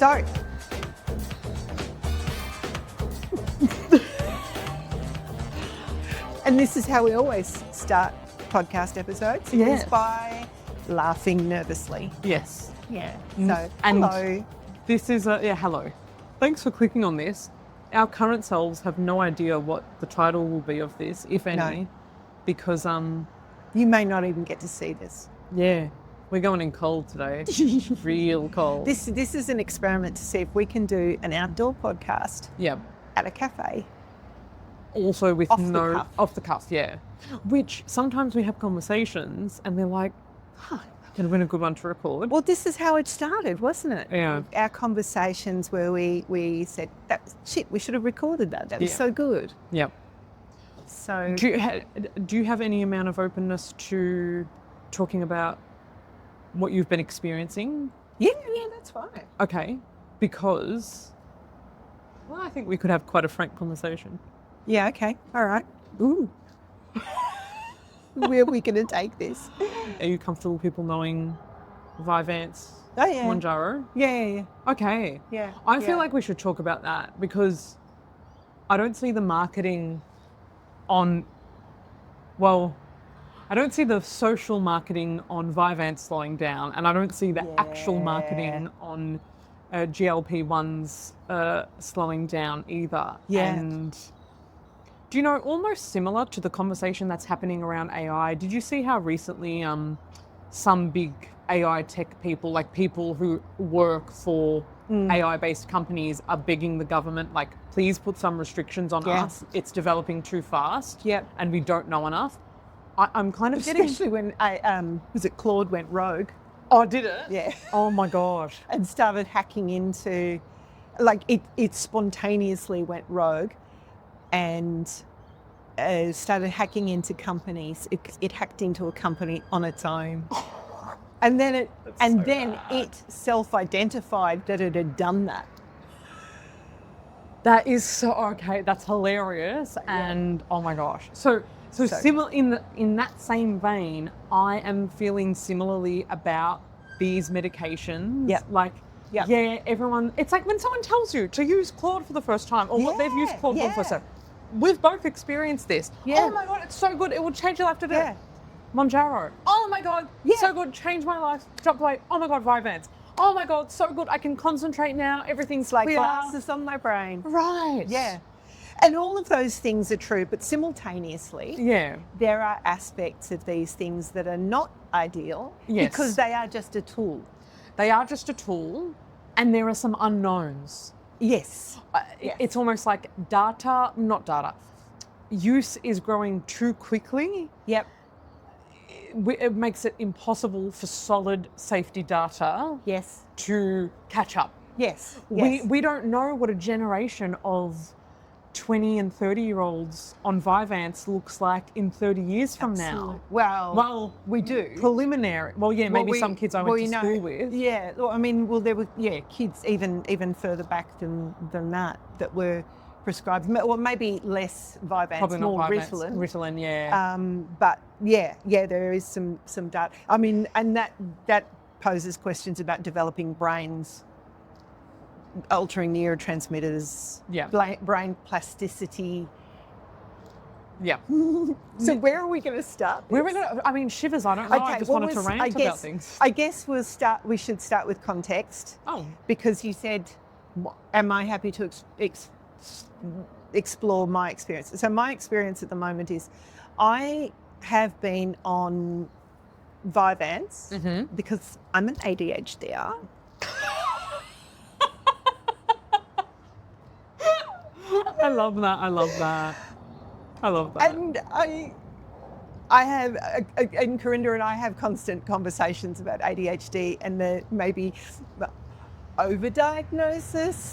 So, and this is how we always start podcast episodes, Yes. is by laughing nervously. Yes. Yeah. Mm. So, And hello. this is hello. Thanks for clicking on this. Our current selves have no idea what the title will be of this, if any, No. because You may not even get to see this. we're going in cold today. Real cold. This is an experiment to see if we can do an outdoor podcast Yeah. at a cafe. Also with Off the cuff. off the cuff, yeah. Which sometimes we have conversations and they're like, could have been a good one to record. Well, this is how it started, wasn't it? Yeah. Our conversations where we said, we should have recorded that. That was Yeah. so good. Yeah. So, Do you have any amount of openness to talking about what you've been experiencing? yeah, that's fine. Okay, because I think we could have quite a frank conversation. Yeah, okay. All right. Ooh. Where are we going to take this? Are you comfortable people knowing Vyvanse, Oh, yeah. Mounjaro? Yeah. Okay. Yeah. I feel yeah. like we should talk about that because I don't see the marketing I don't see the social marketing on Vyvanse slowing down, and I don't see the actual marketing on GLP-1s slowing down either. Yeah. And do you know, almost similar to the conversation that's happening around AI, did you see how recently some big AI tech people, like people who work for AI-based companies, are begging the government, like, please put some restrictions on us. It's developing too fast. Yep. And we don't know enough. I'm kind of Especially when was it Claude went rogue? Oh, did it? Yeah. Oh my gosh. And started hacking into, like, it spontaneously went rogue and started hacking into companies. It hacked into a company on its own. And then it self-identified that it had done that. That is so okay. That's hilarious, and oh my gosh. So similar in that same vein, I am feeling similarly about these medications. Yep. Like, Yep. yeah, everyone. It's like when someone tells you to use Claude for the first time, or what they've used Claude for the first time. We've both experienced this. Yeah. Oh my god, it's so good. It will change your life today. Yeah. Mounjaro. Oh my god, so good. Changed my life. Dropped weight. Oh my god, Vyvanse. Oh my god, so good. I can concentrate now. Everything's Like clear. glasses on my brain. Right. Yeah. And all of those things are true, but simultaneously, Yeah. there are aspects of these things that are not ideal because they are just a tool. They are just a tool, and there are some unknowns. Yes. It's almost like use is growing too quickly. Yep. It makes it impossible for solid safety data Yes. to catch up. Yes. We don't know what a generation of 20 and 30-year-olds on Vyvanse looks like in 30 years from now. Well, we do. Preliminary. Well, yeah, maybe some kids I went to school with. Yeah. Well, I mean, there were kids even further back than that were prescribed. Well, maybe less Vyvanse, Probably not more Vyvanse. Ritalin. Ritalin, yeah. But there is some data. I mean, and that poses questions about developing brains, altering neurotransmitters, brain plasticity. Yeah. So where are we going to start? Shivers, I don't know. I just wanted to rant about things. I guess we should start with context. Oh. Because you said, am I happy to explore my experience? So my experience at the moment is I have been on Vyvanse because I'm an ADHDer. I love that. And I have, and Karinda and I have constant conversations about ADHD and the maybe overdiagnosis,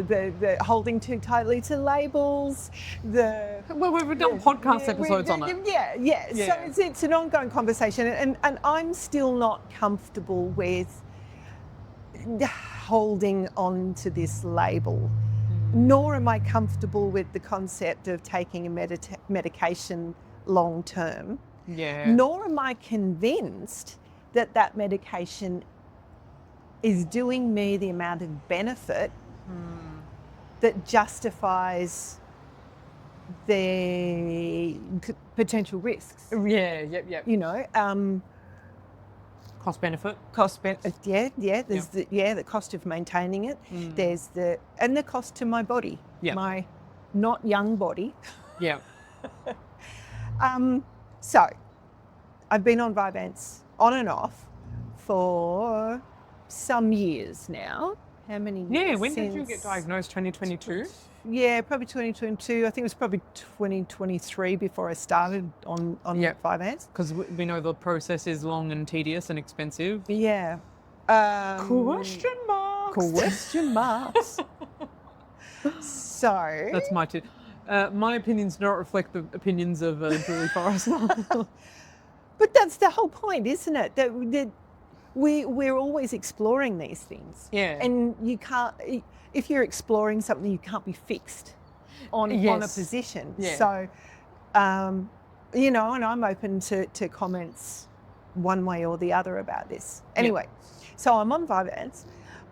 the holding too tightly to labels, We've done podcast episodes on it. Yeah. So it's an ongoing conversation, and I'm still not comfortable with holding on to this label. Nor am I comfortable with the concept of taking a medication long term. Yeah. Nor am I convinced that medication is doing me the amount of benefit that justifies the potential risks. Yeah, yep. You know, Cost benefit. There's the cost of maintaining it. There's the cost to my body, my not young body. Yeah. So I've been on Vyvanse on and off for some years now. How many years? Yeah, when did you get diagnosed? 2022? Yeah, probably 2022. I think it was probably 2023 before I started on Vyvanse. Because we know the process is long and tedious and expensive. Yeah. Question marks. Question marks. So that's my opinions do not reflect the opinions of Julie Forrester. But that's the whole point, isn't it? That we're always exploring these things. Yeah. And you can't, if you're exploring something, you can't be fixed on a position. Yeah. So, you know, and I'm open to comments one way or the other about this. Anyway, so I'm on Vyvanse.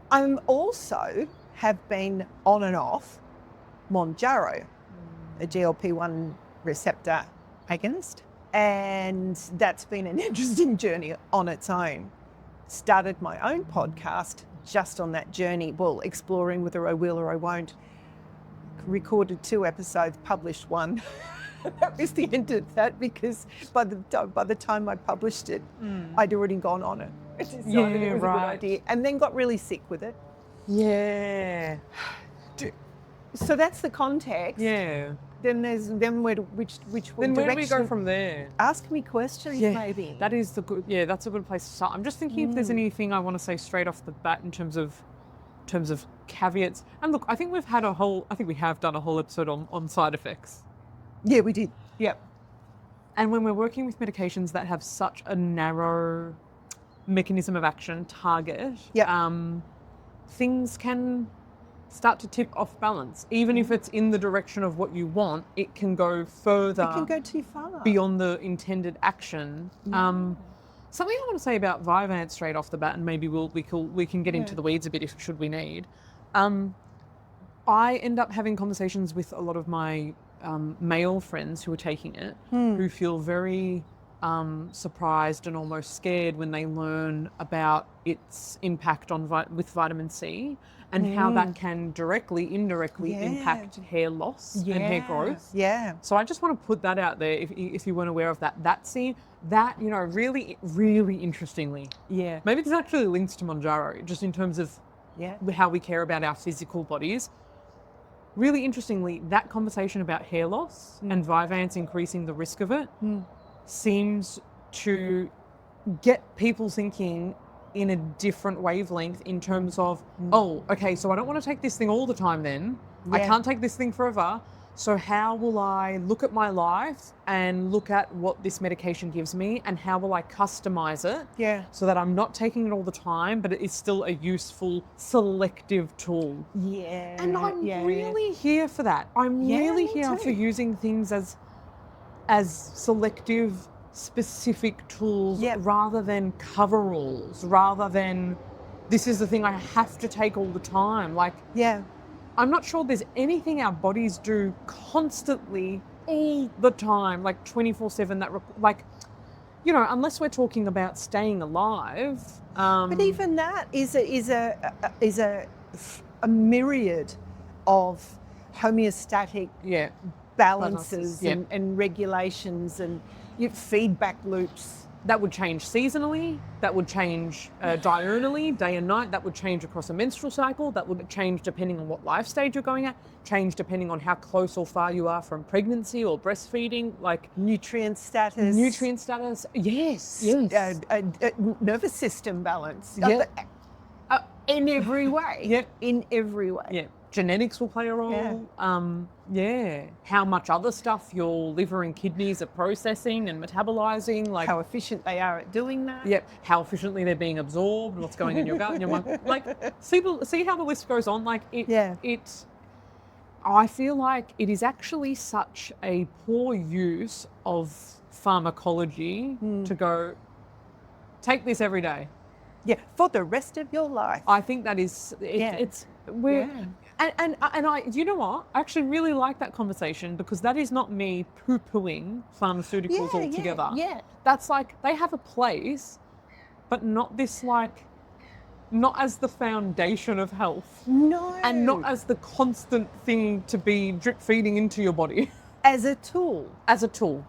I'm also have been on and off Mounjaro, a GLP-1 receptor agonist. And that's been an interesting journey on its own. Started my own podcast just on that journey, well, exploring whether I will or I won't. Recorded 2 episodes, published 1. That was the end of that, because by the time I published it, I'd already gone on it. I decided it was a good idea, and then got really sick with it. Yeah. So that's the context. Yeah. Then which Then where do we go from there? Ask me questions, maybe. That is that's a good place to start. I'm just thinking if there's anything I want to say straight off the bat in terms of caveats. And look, I think we have done a whole episode on side effects. Yeah, we did. Yep. And when we're working with medications that have such a narrow mechanism of action target, things can start to tip off balance. Even if it's in the direction of what you want, it can go further. It can go too far. Beyond the intended action. Something I want to say about Vyvanse straight off the bat, and maybe we can get into the weeds a bit should we need. I end up having conversations with a lot of my male friends who are taking it, who feel very surprised and almost scared when they learn about its impact on with vitamin C and how that can directly, indirectly impact hair loss and hair growth. Yeah. So I just want to put that out there if you weren't aware of that. That, you know, really, really interestingly. Yeah. Maybe this actually links to Mounjaro, just in terms of how we care about our physical bodies. Really interestingly, that conversation about hair loss and Vyvanse increasing the risk of it seems to get people thinking in a different wavelength in terms of, oh, okay, so I don't want to take this thing all the time then. I can't take this thing forever. So how will I look at my life and look at what this medication gives me, and how will I customize it so that I'm not taking it all the time, but it is still a useful, selective tool. Yeah. And I'm really here for that. I'm really here for using things as selective, specific tools rather than coveralls, rather than this is the thing I have to take all the time. Like, I'm not sure there's anything our bodies do constantly, all the time, like 24/7. Like, you know, unless we're talking about staying alive. But even that is a myriad of homeostatic balances and regulations and feedback loops. That would change seasonally, that would change diurnally, day and night, that would change across a menstrual cycle, that would change depending on what life stage you're going at, change depending on how close or far you are from pregnancy or breastfeeding, like nutrient status, yes. Nervous system balance, in every way. Genetics will play a role. How much other stuff your liver and kidneys are processing and metabolizing, like how efficient they are at doing that. How efficiently they're being absorbed, what's going in your gut and your mind. Like, see how the list goes on. Like I feel like it is actually such a poor use of pharmacology to go take this every day. Yeah, for the rest of your life. I think that is, it's, we're, and I, you know what? I actually really like that conversation, because that is not me poo-pooing pharmaceuticals altogether. Yeah. That's like, they have a place, but not this like, not as the foundation of health. No. And not as the constant thing to be drip feeding into your body. As a tool. As a tool.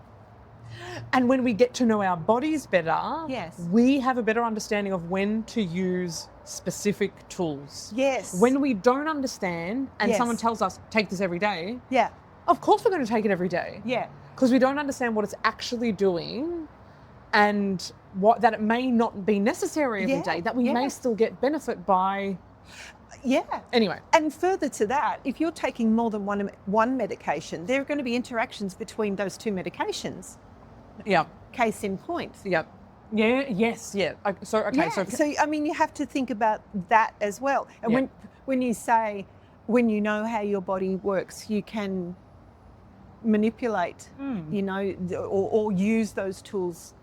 And when we get to know our bodies better, Yes. we have a better understanding of when to use specific tools. Yes. When we don't understand and Yes. someone tells us, take this every day, Yeah. of course we're going to take it every day. Yeah. Because we don't understand what it's actually doing, and that it may not be necessary every day, that we may still get benefit by. Yeah. Anyway. And further to that, if you're taking more than one medication, there are going to be interactions between those two medications. Yeah. Case in point. Yeah. Yeah. Yes. Yeah. So, okay. Yeah. So, I mean, you have to think about that as well. And when you say, when you know how your body works, you can manipulate, you know, or use those tools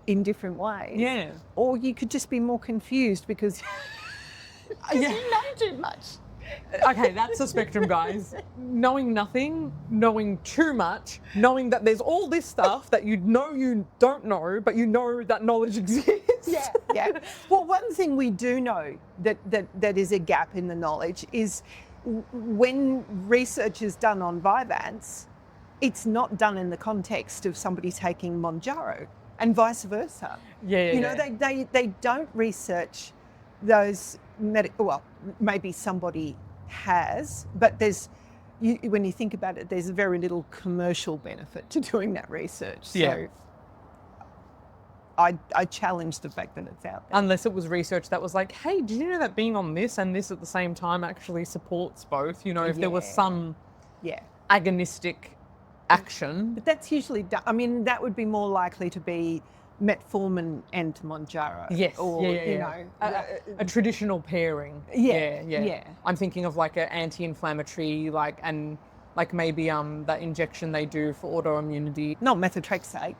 in different ways. Yeah. Or you could just be more confused because you know too much. Okay, that's the spectrum, guys. Knowing nothing, knowing too much, knowing that there's all this stuff that you know you don't know, but you know that knowledge exists. Yeah. Well, one thing we do know that is a gap in the knowledge is when research is done on Vyvanse, it's not done in the context of somebody taking Mounjaro, and vice versa. You know, they don't research those well, maybe somebody has, but when you think about it, there's very little commercial benefit to doing that research. So I challenge the fact that it's out there. Unless it was research that was like, hey, did you know that being on this and this at the same time actually supports both? You know, if there was some agonistic action. But that's usually done. I mean, that would be more likely to be metformin and Mounjaro. Yes. Or, you know, a traditional pairing. Yeah. I'm thinking of like an anti-inflammatory, and maybe that injection they do for autoimmunity. Not methotrexate.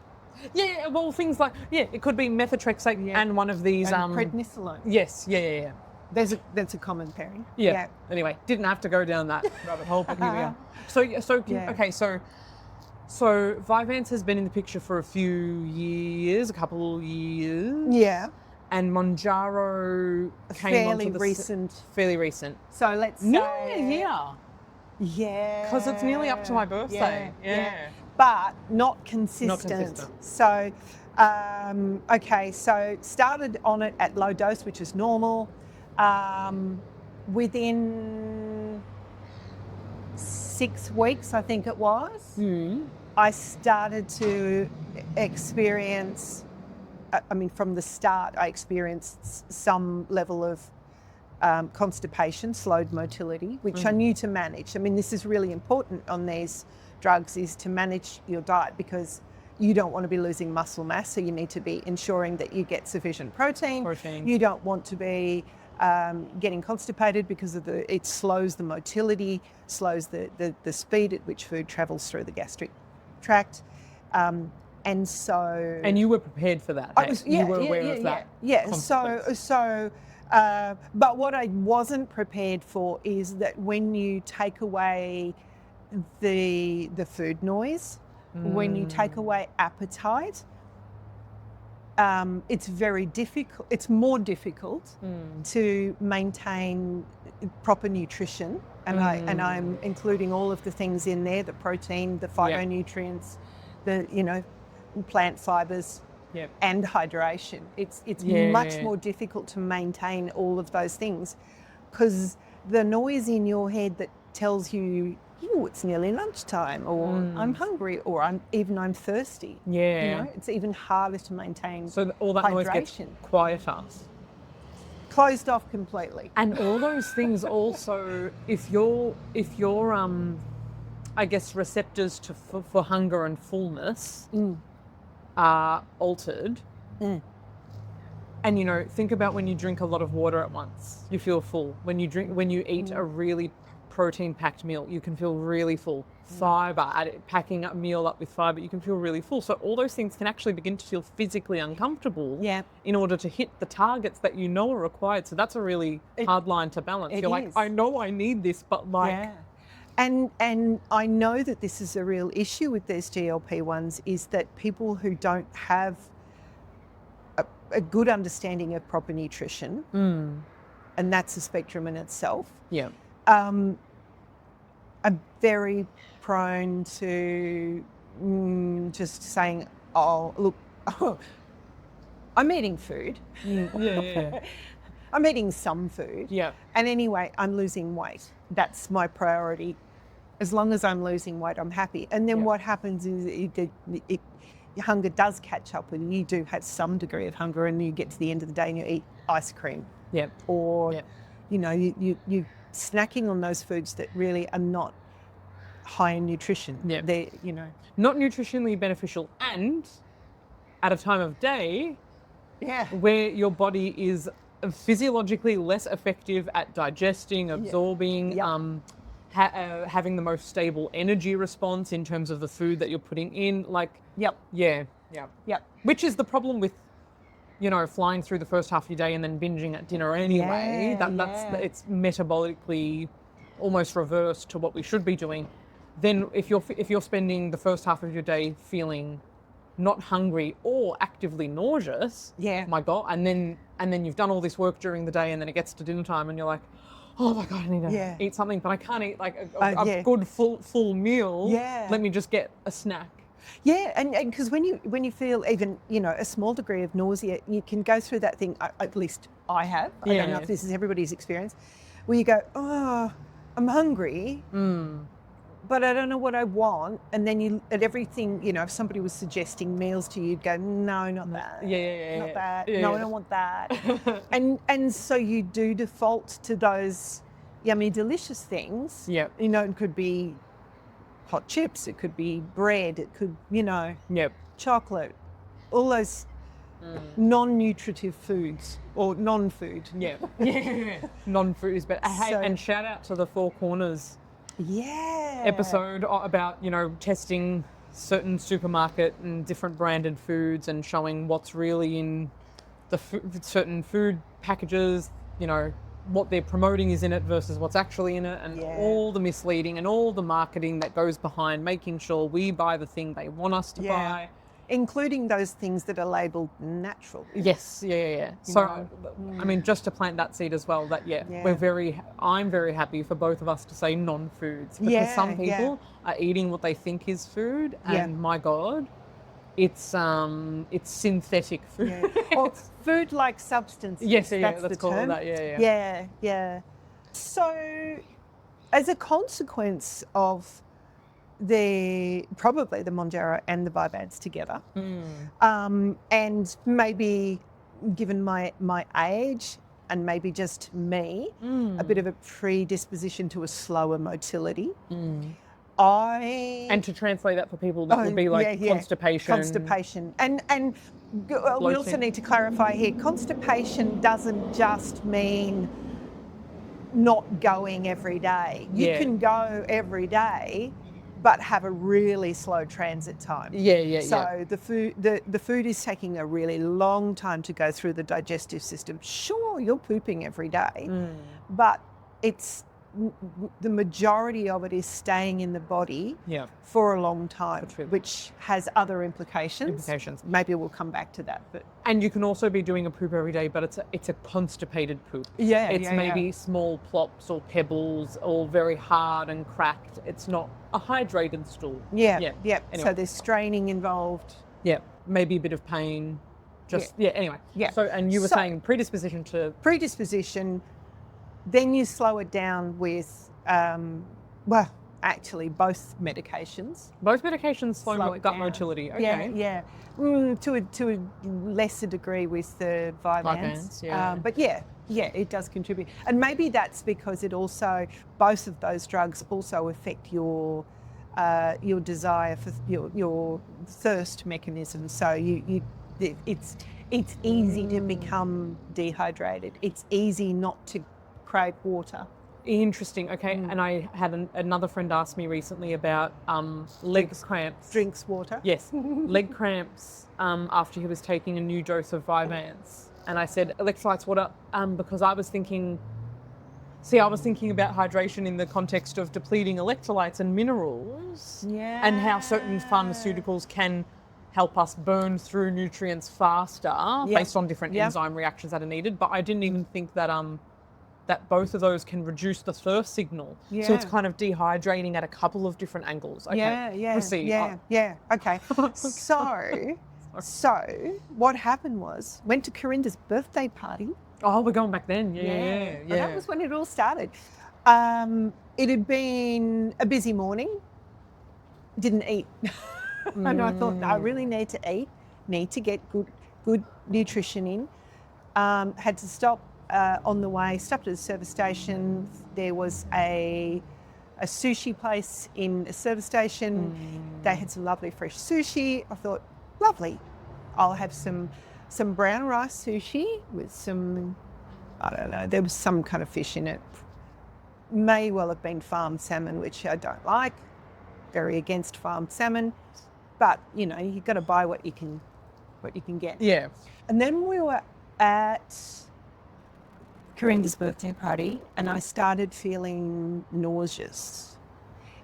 Yeah, well, things like, it could be methotrexate and one of these. And prednisolone. Yes, yeah. That's a common pairing. Yeah. Anyway, didn't have to go down that rabbit hole, but here we are. Okay, so Vyvanse has been in the picture for a couple years. Yeah. And Mounjaro came onto fairly recent. So let's say nearly a year. Yeah. Because it's nearly up to my birthday. Yeah. But not consistent. So, so started on it at low dose, which is normal. Within 6 weeks, I think it was, I started to experience, from the start, I experienced some level of constipation, slowed motility, which I knew to manage. I mean, this is really important on these drugs, is to manage your diet, because you don't want to be losing muscle mass, so you need to be ensuring that you get sufficient protein. You don't want to be getting constipated, because it slows the motility, slows the speed at which food travels through the gastric tract. And you were prepared for that. You were aware of that. But what I wasn't prepared for is that when you take away the food noise, when you take away appetite, it's very difficult. It's more difficult to maintain proper nutrition, and I'm including all of the things in there: the protein, the phytonutrients, the plant fibers, and hydration. It's much more difficult to maintain all of those things, because the noise in your head that tells you, it's nearly lunchtime, or I'm hungry, or I'm thirsty. It's even harder to maintain. So all that noise gets quieter, closed off completely. And all those things also, if your I guess receptors for hunger and fullness are altered. And think about when you drink a lot of water at once, you feel full. When you eat a really protein-packed meal, you can feel really full. Fiber, packing a meal up with fiber, you can feel really full. So all those things can actually begin to feel physically uncomfortable Yeah. in order to hit the targets that you know are required. So that's a really hard line to balance. it You're like, is. I know I need this, but like, Yeah. And I know that this is a real issue with these GLP-1s, is that people who don't have a good understanding of proper nutrition, and that's a spectrum in itself, yeah, are very prone to just saying, oh, look, I'm eating food. yeah. I'm eating some food. Yeah. And anyway, I'm losing weight. That's my priority. As long as I'm losing weight, I'm happy. And then what happens is your hunger does catch up with you. You do have some degree of hunger, and you get to the end of the day and you eat ice cream. Yeah. Or, you know, you're snacking on those foods that really are not high in nutrition. Yeah. They're, you know. Not nutritionally beneficial, and at a time of day where your body is physiologically less effective at digesting, absorbing, having the most stable energy response in terms of the food that you're putting in. Like, which is the problem with, you know, flying through the first half of your day and then binging at dinner anyway. It's metabolically almost reversed to what we should be doing. Then if you're spending the first half of your day feeling not hungry or actively nauseous, my God, and then you've done all this work during the day, and then it gets to dinner time and you're like, oh my God, I need to eat something, but I can't eat like a good full meal. Let me just get a snack. Yeah, and because when you feel even, you know, a small degree of nausea, you can go through that thing, at least I have, I don't know if this is everybody's experience, where you go, oh, I'm hungry, but I don't know what I want. And then you, at everything, you know, if somebody was suggesting meals to you, you'd go, no, not that. Not that. No, I don't want that. and so you do default to those yummy, delicious things. You know, it could be hot chips, it could be bread, it could, you know, chocolate, all those non-nutritive foods or non-food. Non-food is better. Hey, and shout out to the Four Corners episode about, you know, testing certain supermarket and different branded foods and showing what's really in the certain food packages, you know, what they're promoting is in it versus what's actually in it, and all the misleading and all the marketing that goes behind making sure we buy the thing they want us to buy. Including those things that are labelled natural. Yes, So, I mean, just to plant that seed as well, that I'm very happy for both of us to say non-foods, because some people are eating what they think is food, and my God, it's synthetic food. Or food-like substances. Yes, that's let's the call term. it that. Yeah. So, as a consequence of probably the Mounjaro and the Vyvanse together, and maybe given my age and maybe just me, a bit of a predisposition to a slower motility. And to translate that for people, that would be like constipation. Constipation. And we also need to clarify here, constipation doesn't just mean not going every day. You can go every day, but have a really slow transit time. So the food is taking a really long time to go through the digestive system. Sure, you're pooping every day, but it's the majority of it is staying in the body for a long time, which has other implications. Maybe we'll come back to that. And you can also be doing a poop every day, but it's a constipated poop. It's maybe small plops or pebbles, or very hard and cracked. It's not a hydrated stool. Anyway. So there's straining involved. Maybe a bit of pain. Anyway. So, and you were saying predisposition. Then you slow it down with, actually both medications. Both medications slow gut motility. Okay. To a lesser degree with the Vyvanse. But it does contribute. And maybe that's because both of those drugs also affect your desire for your thirst mechanism. So it's easy to become dehydrated. It's easy not to crave water. Interesting. Okay. And I had another friend ask me recently about leg cramps. Drinks water. Yes, leg cramps after he was taking a new dose of Vyvanse. And I said, electrolytes, water, because I was thinking about hydration in the context of depleting electrolytes and minerals. Yeah. And how certain pharmaceuticals can help us burn through nutrients faster based on different enzyme reactions that are needed. But I didn't even think that that both of those can reduce the thirst signal. Yeah. So it's kind of dehydrating at a couple of different angles. Okay. Proceed. Yeah. Okay. So what happened was, went to Karinda's birthday party. Oh, we're going back then. Yeah. Well, that was when it all started. It had been a busy morning. Didn't eat. And I thought, I really need to eat, need to get good nutrition in. Had to stop on the way, stopped at a service station. There was a sushi place in a service station. They had some lovely fresh sushi. I thought, lovely. I'll have some brown rice sushi with some, I don't know, there was some kind of fish in it. May well have been farmed salmon, which I don't like. Very against farmed salmon. But, you know, you've got to buy what you can get. Yeah. And then we were at Karinda's birthday party and I started feeling nauseous.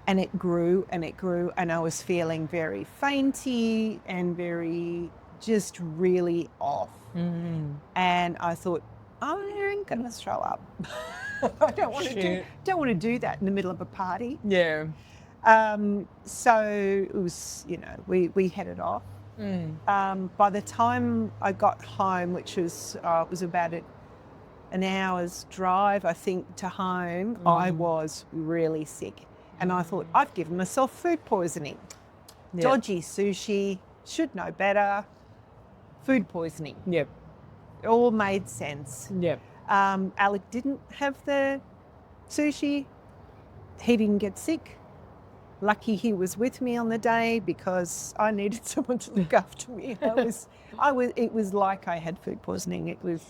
And it grew and it grew and I was feeling very fainty and very just really off. And I thought, I'm going to throw up. I don't want to do that in the middle of a party. Yeah. So it was, you know, we headed off. By the time I got home, which was about an hour's drive, I think, to home, I was really sick. And I thought, I've given myself food poisoning. Yep. Dodgy sushi, should know better. Food poisoning. Yep. It all made sense. Yep. Alec didn't have the sushi. He didn't get sick. Lucky he was with me on the day because I needed someone to look after me. It was like I had food poisoning. It was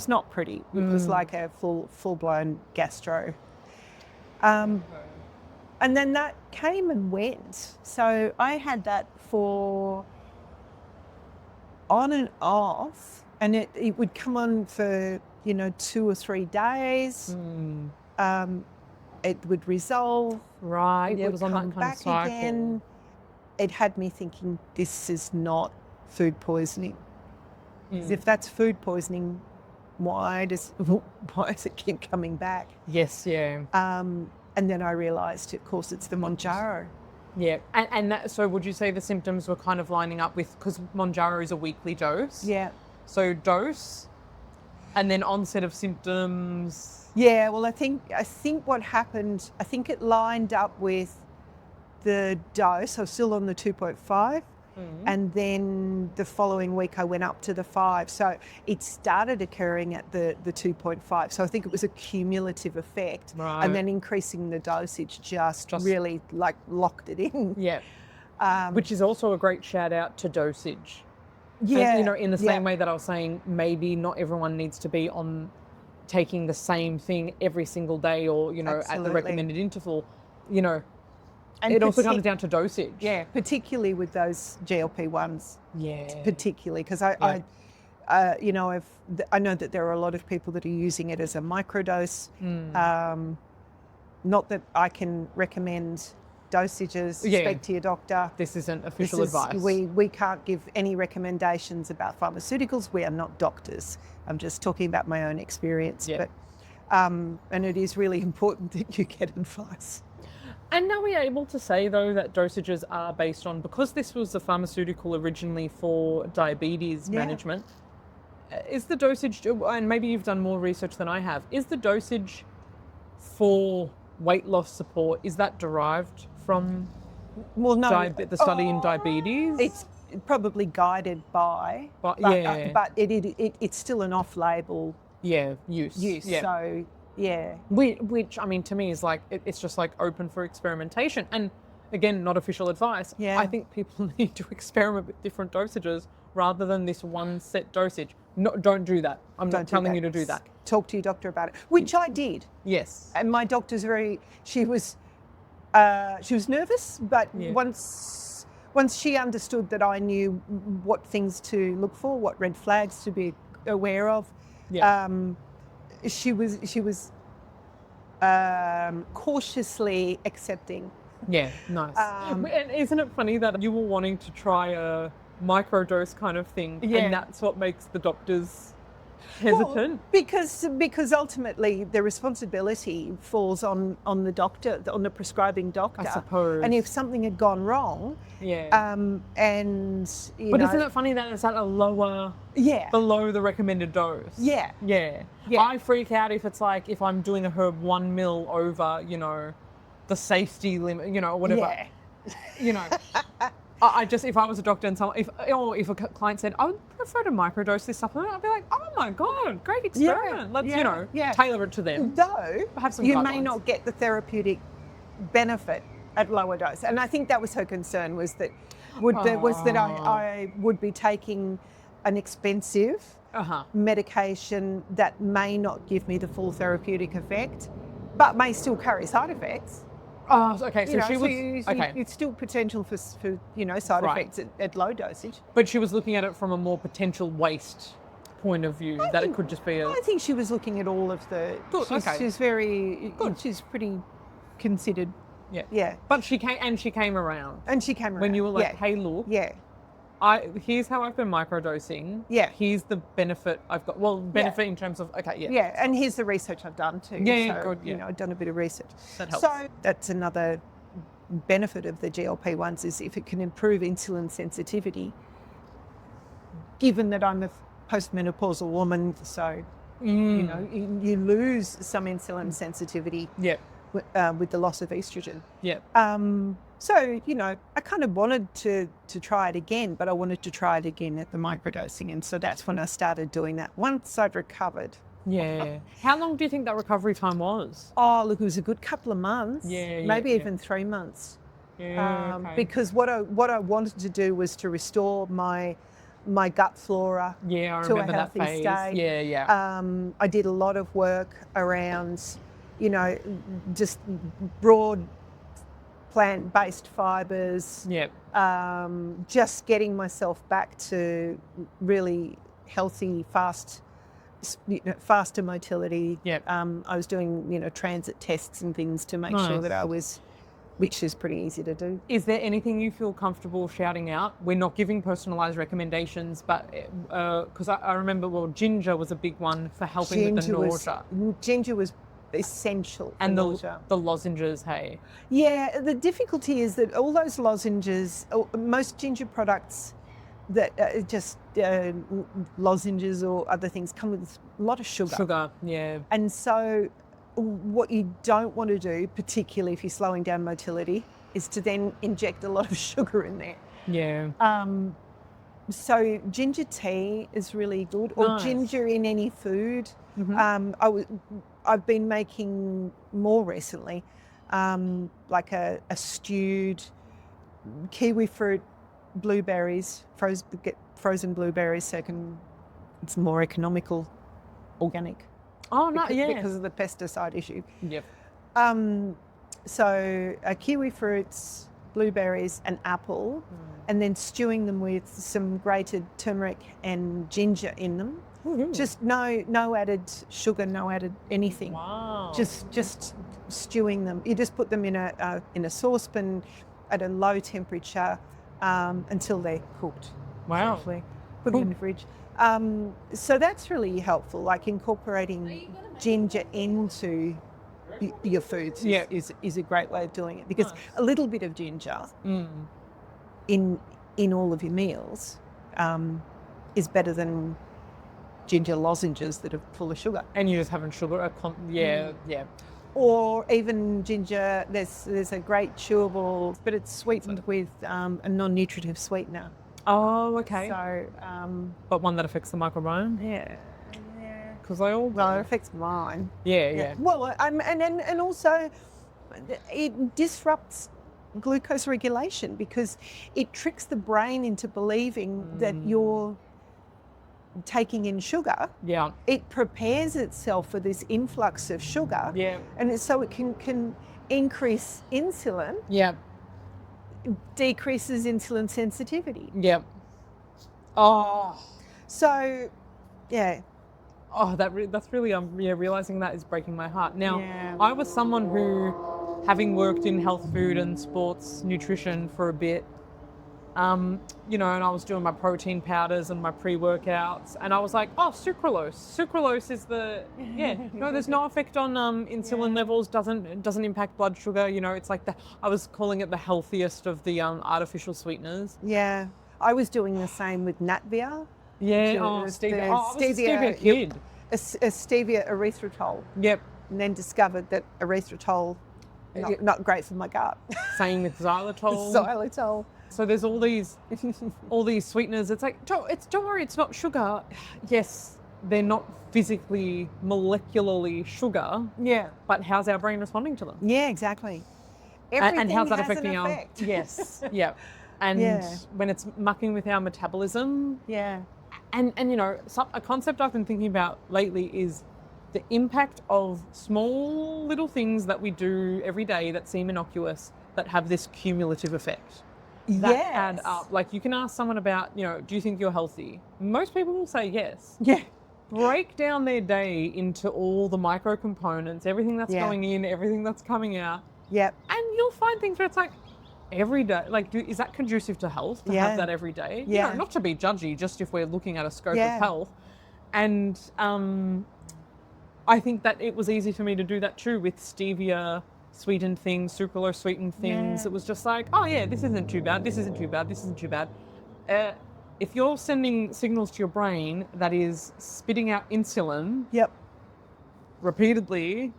not pretty. It was like a full-blown gastro. And then that came and went. So I had that for on and off, and it would come on for, 2 or 3 days. It would resolve. Right. It would come back again. It had me thinking, this is not food poisoning. If that's food poisoning, why does it keep coming back? Yes, yeah. And then I realised, of course, it's the Mounjaro. Yeah, and so would you say the symptoms were kind of lining up with, because Mounjaro is a weekly dose? Yeah. So dose, and then onset of symptoms. Yeah, well, I think what happened, I think it lined up with the dose. I was still on the 2.5. And then the following week I went up to the 5. So it started occurring at the 2.5. So I think it was a cumulative effect. Right. And then increasing the dosage just really locked it in. Yeah. Which is also a great shout out to dosage. Yeah. And, in the same way that I was saying, maybe not everyone needs to be on taking the same thing every single day or, at the recommended interval, And it also comes down to dosage. Yeah, particularly with those GLP-1s. Yeah. Particularly, because I know that there are a lot of people that are using it as a microdose. Not that I can recommend dosages. Speak to your doctor. This isn't official advice. We can't give any recommendations about pharmaceuticals. We are not doctors. I'm just talking about my own experience. Yeah. But, and it is really important that you get advice. And are we able to say, though, that dosages are based on, because this was a pharmaceutical originally for diabetes management, is the dosage, and maybe you've done more research than I have, is the dosage for weight loss support, is that derived from the study in diabetes? It's probably guided by, but it's still an off-label use. Yeah. So... Yeah. Which, I mean, to me is like, it's just like open for experimentation. And again, not official advice. Yeah. I think people need to experiment with different dosages rather than this one set dosage. No, don't do that. I'm not telling you to do that. Talk to your doctor about it, which I did. Yes. And my doctor's she was nervous, but once she understood that I knew what things to look for, what red flags to be aware of, she was cautiously accepting. Yeah, nice. And isn't it funny that you were wanting to try a microdose kind of thing, and that's what makes the doctors hesitant? Well, because ultimately the responsibility falls on the doctor, on the prescribing doctor. I suppose. And if something had gone wrong, but isn't it funny that it's at a lower, below the recommended dose? Yeah. I freak out if it's like if I'm doing a herb 1 ml over, the safety limit, or whatever. I just, if I was a doctor and if a client said, I would prefer to microdose this supplement, I'd be like, oh my God, great experiment. Let's, tailor it to them. Though, have some you guidelines. may not get the therapeutic benefit at lower dose. And I think that was her concern, was that I would be taking an expensive medication that may not give me the full therapeutic effect, but may still carry side effects. Oh, okay. So it's still potential for side effects at low dosage. But she was looking at it from a more potential waste point of view, it could just be I think she was looking at all of the. Good, she's very. Good. She's pretty considered. Yeah. But she came around. And she came around when you were like, hey, look. Yeah. Here's how I've been microdosing. Yeah. Here's the benefit I've got. Well, benefit in terms of, Yeah, and here's the research I've done too. Good. I've done a bit of research. That helps. So that's another benefit of the GLP-1s, is if it can improve insulin sensitivity, given that I'm a postmenopausal woman, so, you lose some insulin sensitivity with the loss of estrogen. So, I kind of wanted to try it again, but I wanted to try it again at the microdosing. And so that's when I started doing that once I'd recovered. Yeah. How long do you think that recovery time was? Oh, look, it was a good couple of months. Maybe even 3 months. Because what I wanted to do was to restore my gut flora I to a remember healthy that phase. state. I did a lot of work around, just broad plant-based fibres, just getting myself back to really healthy, faster motility. I was doing, transit tests and things to make sure that I was, which is pretty easy to do. Is there anything you feel comfortable shouting out? We're not giving personalised recommendations, but because I remember, ginger was a big one for helping with the nausea. Ginger was essential. And the lozenges, hey? Yeah, the difficulty is that all those lozenges, most ginger products that just lozenges or other things come with a lot of sugar. And so what you don't want to do, particularly if you're slowing down motility, is to then inject a lot of sugar in there. So ginger tea is really good, or ginger in any food. I've been making more recently, like a stewed kiwi fruit, blueberries, frozen blueberries, so it's more economical, organic. Oh, no, because of the pesticide issue. So kiwi fruits, blueberries, and apple, and then stewing them with some grated turmeric and ginger in them. Just no added sugar, no added anything. Wow. Just stewing them. You just put them in a saucepan at a low temperature until they're cooked. Wow. Essentially. Put them in the fridge. So that's really helpful, like incorporating ginger into your foods is a great way of doing it, because a little bit of ginger in all of your meals is better than ginger lozenges that are full of sugar. And you're just having sugar. Or even ginger, there's a great chewable, but it's sweetened with a non-nutritive sweetener. Oh, okay. So, but one that affects the microbiome? Yeah. Because they all... Well, it affects mine. Yeah. Well, and also it disrupts glucose regulation, because it tricks the brain into believing that you're taking in sugar. Yeah. It prepares itself for this influx of sugar. Yeah. And so it can increase insulin, Yeah. decreases insulin sensitivity. Yeah. Oh. So, yeah. Oh, that's really realizing that is breaking my heart. Now, Yeah. I was someone who, having worked in health food and sports nutrition for a bit, and I was doing my protein powders and my pre-workouts, and I was like, oh, sucralose. Sucralose is there's no effect on insulin levels, doesn't impact blood sugar. It's like I was calling it the healthiest of the artificial sweeteners. Yeah. I was doing the same with Natvia. Yeah, stevia. I was a stevia kid. A stevia erythritol. Yep. And then discovered that erythritol, not great for my gut. Same with xylitol. Xylitol. So there's all these sweeteners. It's like, don't worry, it's not sugar. Yes, they're not physically, molecularly sugar. Yeah. But how's our brain responding to them? Yeah, exactly. And how's that has affecting an our... effect. Yes, yeah. And when it's mucking with our metabolism. Yeah. And a concept I've been thinking about lately is the impact of small little things that we do every day that seem innocuous that have this cumulative effect. That add up. Like, you can ask someone about, do you think you're healthy? Most people will say yes. Yeah. Break down their day into all the micro components, everything that's going in, everything that's coming out. Yep. And you'll find things where it's like, every day, like, is that conducive to health to have that every day? Yeah. Not to be judgy, just if we're looking at a scope of health. And I think that it was easy for me to do that too with stevia sweetened things, sucralose sweetened things. It was just like, oh yeah, this isn't too bad, this isn't too bad, this isn't too bad. If you're sending signals to your brain that is spitting out insulin repeatedly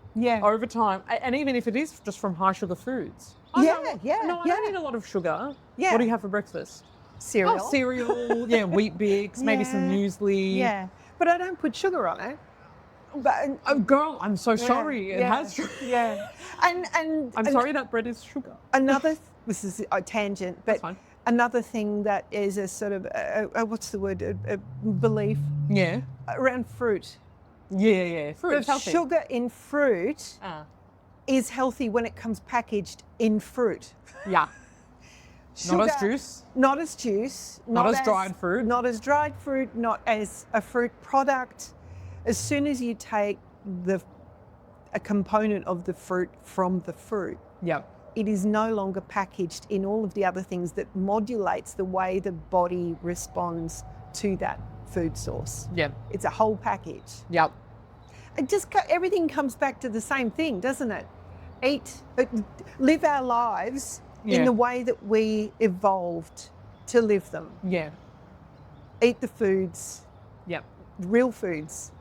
over time, and even if it is just from high sugar foods. I don't eat a lot of sugar. Yeah. What do you have for breakfast? Cereal. Oh, cereal, Wheat Bix, maybe some muesli. Yeah. But I don't put sugar on it. But oh, girl, I'm so sorry. It has sugar. Yeah. And I'm sorry that bread is sugar. This is a tangent, but That's fine. Another thing that is a sort of what's the word? A belief. Yeah. Around fruit. Yeah. Fruit is healthy. Sugar in fruit is healthy when it comes packaged in fruit. Yeah. Sugar, not as juice. Not as juice. Not as dried fruit. Not as dried fruit. Not as a fruit product. As soon as you take a component of the fruit from the fruit, it is no longer packaged in all of the other things that modulates the way the body responds to that food source. Yeah. It's a whole package. Yep. Everything comes back to the same thing, doesn't it? Live our lives in the way that we evolved to live them. Yeah. Eat the foods. Yep. Real foods.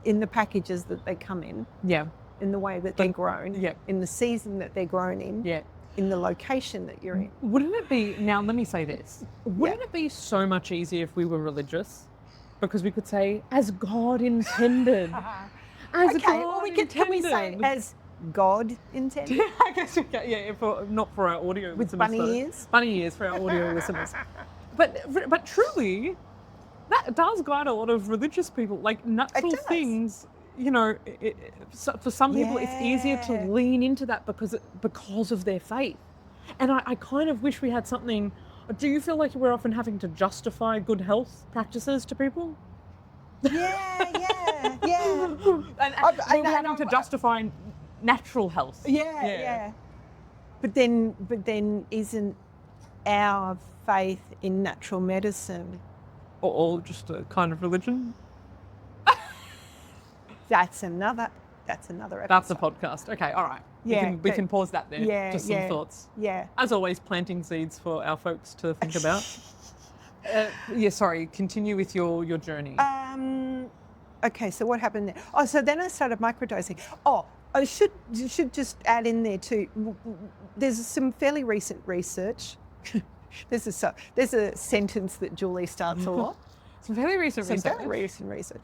In the packages that they come in. Yeah. In the way that they're grown. Yeah. In the season that they're grown in. Yeah. In the location that you're in. Wouldn't it be, now let me say this, wouldn't it be so much easier if we were religious? Because we could say, as God intended. Can we say as God intended? I guess we can, not for our audio With listeners. bunny ears? Bunny ears for our audio listeners. But truly, that does guide a lot of religious people. Like, natural things, for some people it's easier to lean into that because of their faith. And I kind of wish we had something. Do you feel like we're often having to justify good health practices to people? Yeah. and we're having to justify natural health. Yeah. But then isn't our faith in natural medicine or just a kind of religion? That's another episode. That's a podcast. Okay, all right. We can pause that there. Just some thoughts. Yeah. As always, planting seeds for our folks to think about. Continue with your journey. Okay, so what happened there? Oh, so then I started microdosing. Oh, I should just add in there too. There's some fairly recent research. There's a sentence that Julie starts a lot. Some fairly recent research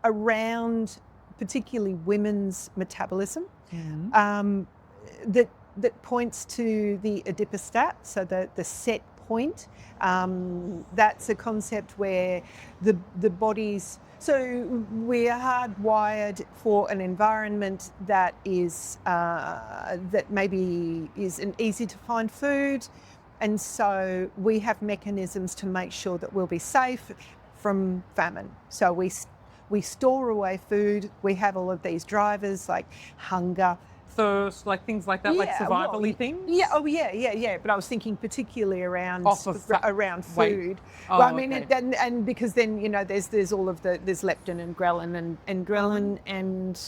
around particularly women's metabolism. That that points to the adipostat, so the set point. That's a concept where the body's, so we're hardwired for an environment that is that maybe isn't easy to find food, and so we have mechanisms to make sure that we'll be safe from famine. So we store away food. We have all of these drivers like hunger, thirst, like things like that, like survival-y things? Yeah, oh yeah. But I was thinking particularly around around food. Oh, well, I mean, okay. and because then, you know, there's all of there's leptin and ghrelin and ghrelin and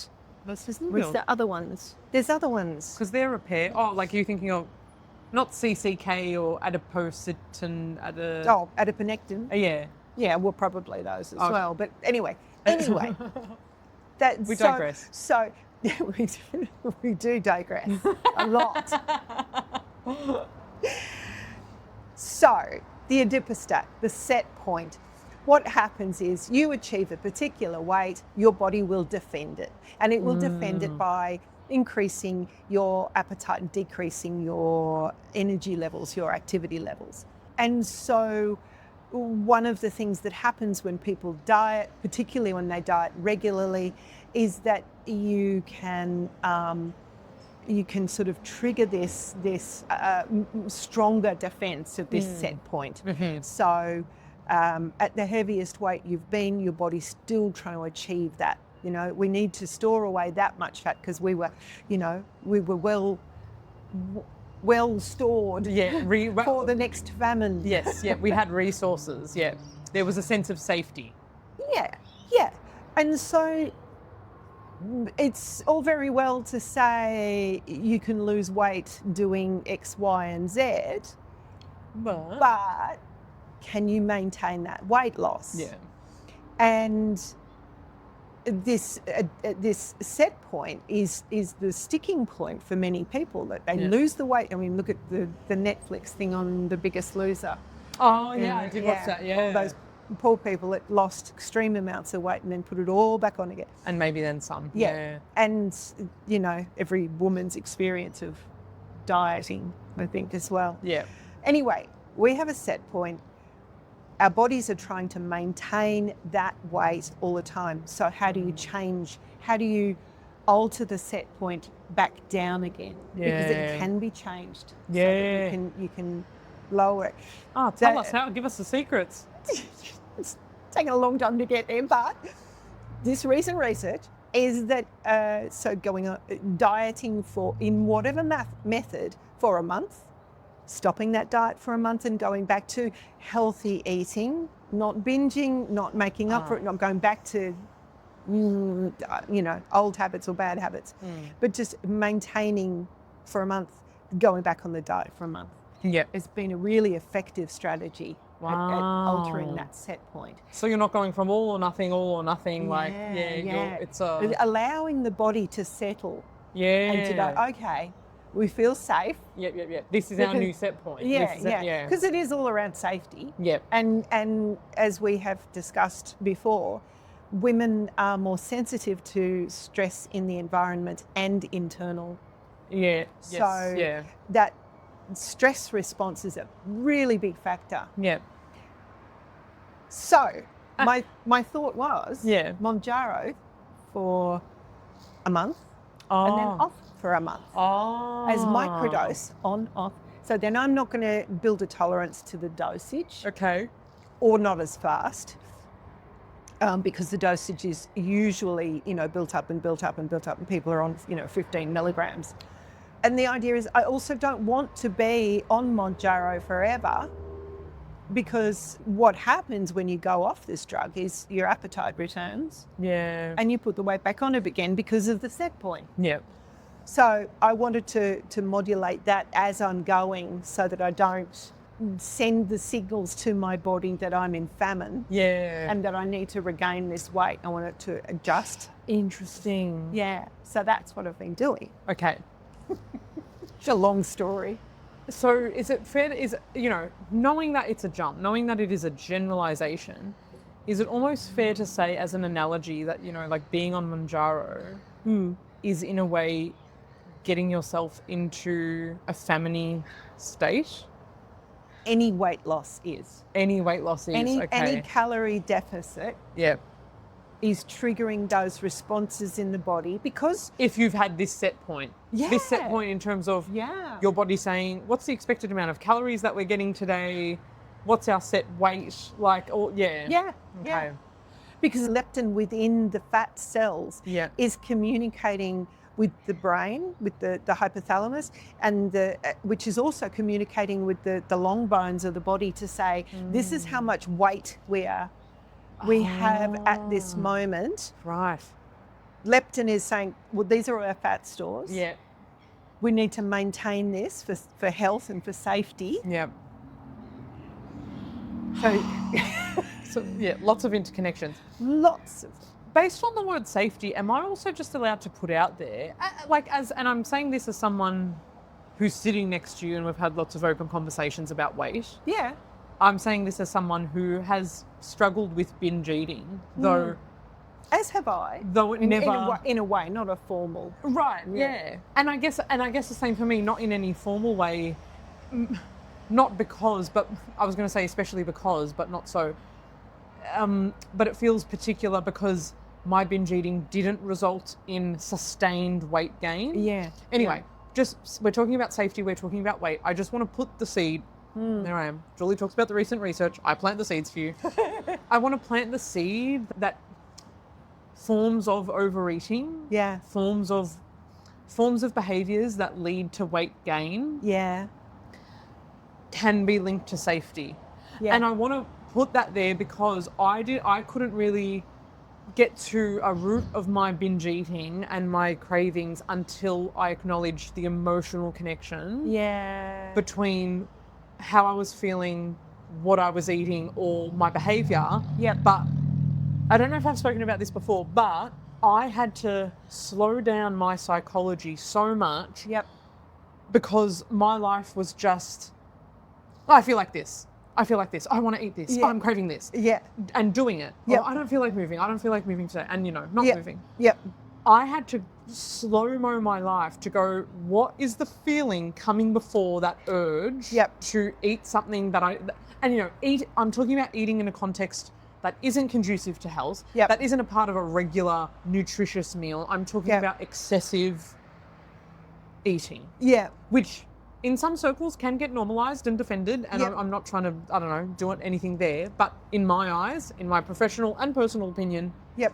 what's the other ones? There's other ones. Because they're a pair. Oh, like you're thinking of not CCK or adipostat and adiponectin. Yeah. Yeah, well, probably those as well. But anyway, that we digress. So we do digress a lot. So the adipostat, the set point. What happens is you achieve a particular weight, your body will defend it, and it will defend it by increasing your appetite and decreasing your energy levels, your activity levels. And so one of the things that happens when people diet, particularly when they diet regularly, is that you can sort of trigger this stronger defense of this set point. So at the heaviest weight you've been, your body's still trying to achieve that. You know, we need to store away that much fat because we were well stored for the next famine. Yes, yeah, we had resources, yeah. There was a sense of safety. Yeah. And so it's all very well to say you can lose weight doing X, Y, and Z, but can you maintain that weight loss? Yeah. And this set point is the sticking point for many people, that they lose the weight. I mean, look at the Netflix thing on The Biggest Loser. Oh yeah, I did watch that. Yeah, all those poor people that lost extreme amounts of weight and then put it all back on again, and maybe then some. Yeah. And you know, every woman's experience of dieting, I think, as well. Yeah. Anyway, we have a set point. Our bodies are trying to maintain that weight all the time. So how do you change? How do you alter the set point back down again? Because it can be changed. Yeah. So you can lower it. Oh, tell us how. Give us the secrets. It's taken a long time to get there, but this recent research is that going on dieting in whatever method for a month, stopping that diet for a month and going back to healthy eating, not binging, not making up for it, not going back to old habits or bad habits, but just maintaining for a month, going back on the diet for a month. Yeah, it's been a really effective strategy at altering that set point. So you're not going from all or nothing, It's allowing the body to settle. And to go, okay, we feel safe. Yeah. This is our new set point. Because it is all around safety. Yeah. And as we have discussed before, women are more sensitive to stress in the environment and internal. Yeah. So that stress response is a really big factor. Yeah. So my thought was Mounjaro for a month and then off for a month as microdose on off. So then I'm not going to build a tolerance to the dosage. Okay. Or not as fast. Because the dosage is usually, built up and people are on, 15 milligrams. And the idea is I also don't want to be on Mounjaro forever, because what happens when you go off this drug is your appetite returns. Yeah. And you put the weight back on it again because of the set point. Yeah. So I wanted to modulate that as I'm going, so that I don't send the signals to my body that I'm in famine. Yeah. And that I need to regain this weight. I want it to adjust. Interesting. Yeah. So that's what I've been doing. Okay. It's a long story. So is it fair, knowing that it's a jump, knowing that it is a generalization, is it almost fair to say as an analogy that, like being on Mounjaro is in a way getting yourself into a famine state? Any weight loss is. Any weight loss is, Any okay. calorie deficit Yeah. is triggering those responses in the body because If you've had this set point. This set Yeah. point in terms of yeah, your body saying, what's the expected amount of calories that we're getting today? What's our set weight? Like, or yeah. yeah, Okay. yeah. Because leptin within the fat cells Yeah. is communicating with the brain, with the hypothalamus, and which is also communicating with the long bones of the body to say, this is how much weight we have at this moment. Right. Leptin is saying, well, these are our fat stores. Yeah. We need to maintain this for health and for safety. Yeah. So So yeah, lots of interconnections. lots of Based on the word safety, am I also just allowed to put out there, and I'm saying this as someone who's sitting next to you and we've had lots of open conversations about weight. yeah. I'm saying this as someone who has struggled with binge eating, though As have I. though it never In a way, not a formal. right, yeah. And I guess the same for me, not in any formal way, not because, but I was going to say especially because, but not so. But it feels particular because my binge eating didn't result in sustained weight gain. Yeah. Anyway, just we're talking about safety, we're talking about weight. I just want to put the seed. There I am. Julie talks about the recent research. I plant the seeds for you. I want to plant the seed that forms of overeating, Yeah. forms of behaviors that lead to weight gain Yeah. can be linked to safety. Yeah. And I want to put that there because I couldn't really get to a root of my binge eating and my cravings until I acknowledged the emotional connection Yeah. between how I was feeling, what I was eating, or my behavior. Yeah. But I don't know if I've spoken about this before, but I had to slow down my psychology so much Yep. because my life was just, I feel like this. I feel like this. I want to eat this. Yeah. I'm craving this. Yeah. And doing it. Yep. Oh, I don't feel like moving. I don't feel like moving today. And, not Yep. moving. Yep. I had to slow-mo my life to go, what is the feeling coming before that urge Yep. to eat something that I'm talking about eating in a context that isn't conducive to health, Yep. that isn't a part of a regular nutritious meal. I'm talking Yep. about excessive eating, Yeah. which in some circles can get normalized and defended. And Yep. I'm not trying to, do anything there. But in my eyes, in my professional and personal opinion, Yep.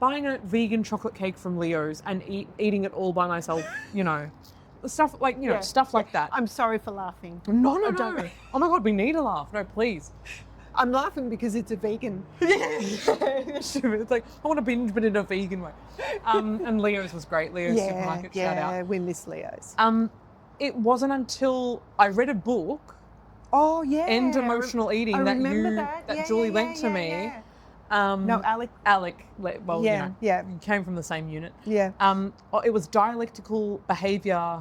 buying a vegan chocolate cake from Leo's and eating it all by myself, stuff like, Yeah. stuff like that. I'm sorry for laughing. No. don't- Oh my God, we need a laugh. No, please. I'm laughing because it's a vegan. It's like, I want to binge, but in a vegan way. And Leo's was great. Leo's supermarket, shout out. We miss Leo's. It wasn't until I read a book, Oh yeah. End Emotional Eating, I that remember that. Yeah, Julie yeah, lent to yeah, me. yeah. No, Alec. well, Yeah, yeah. you came from the same unit. Yeah. It was dialectical behavior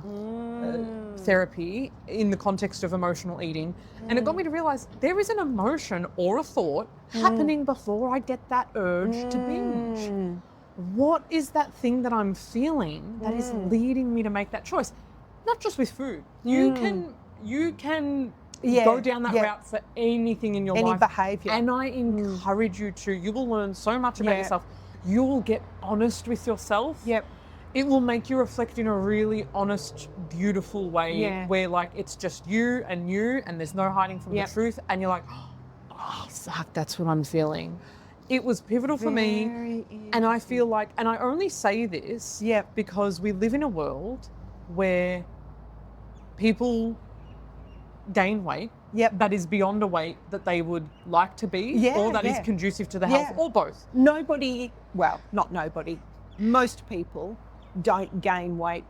therapy in the context of emotional eating. And it got me to realize there is an emotion or a thought happening before I get that urge to binge. What is that thing that I'm feeling that is leading me to make that choice? Not just with food. You can go down that route for anything in your life. Any behaviour. And I encourage you to. You will learn so much about yourself. You will get honest with yourself. Yep. It will make you reflect in a really honest, beautiful way where like it's just you and there's no hiding from the truth. And you're like, oh, fuck, that's what I'm feeling. It was pivotal for me. And I feel like, and I only say this because we live in a world where people gain weight that is beyond a weight that they would like to be or that is conducive to the health or both. Not nobody. Most people don't gain weight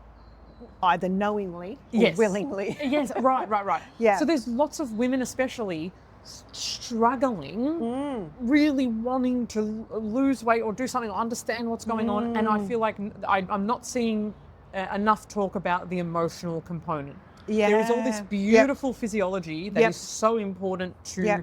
either knowingly or willingly. Yes, right. Yeah. So there's lots of women especially struggling, really wanting to lose weight or do something or understand what's going on. And I feel like I'm not seeing enough talk about the emotional component. Yeah. There is all this beautiful physiology that is so important to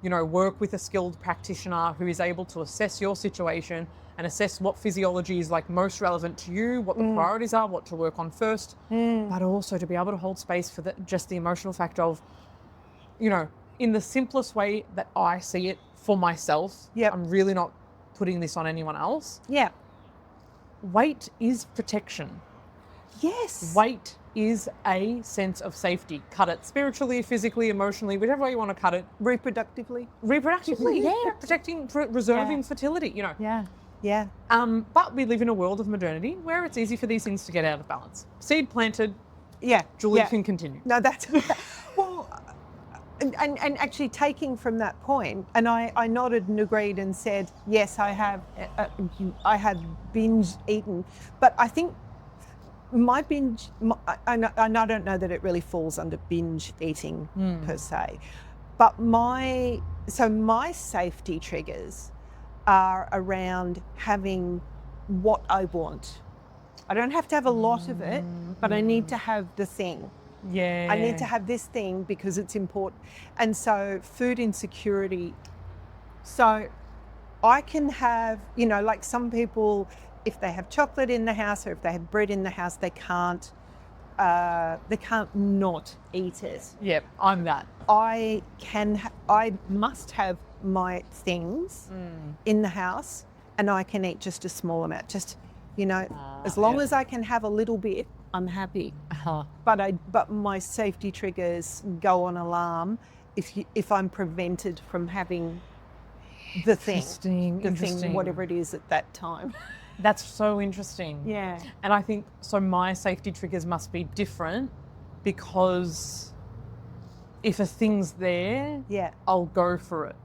work with a skilled practitioner who is able to assess your situation and assess what physiology is like most relevant to you, what the priorities are, what to work on first, but also to be able to hold space for just the emotional factor of, in the simplest way that I see it for myself. Yep. I'm really not putting this on anyone else. Yeah. Weight is protection. Yes. Weight is a sense of safety. Cut it spiritually, physically, emotionally, whichever way you want to cut it. Reproductively. Yeah, protecting, reserving fertility, Yeah. Yeah. But we live in a world of modernity where it's easy for these things to get out of balance. Seed planted. Yeah. Julie can continue. No, that's well, and actually taking from that point, and I nodded and agreed and said, yes, I have binge eaten, but I think my binge, and I don't know that it really falls under binge eating per se, but my safety triggers are around having what I want. I don't have to have a lot of it, but I need to have the thing. Yeah. I need to have this thing because it's important. And so food insecurity. So I can have, like some people, if they have chocolate in the house or if they have bread in the house, they can't not eat it. Yep, I'm that. I must have my things in the house, and I can eat just a small amount. Just, as long as I can have a little bit, I'm happy. But my safety triggers go on alarm if I'm prevented from having the thing, whatever it is at that time. That's so interesting. Yeah. And I think, so my safety triggers must be different because if a thing's there, I'll go for it.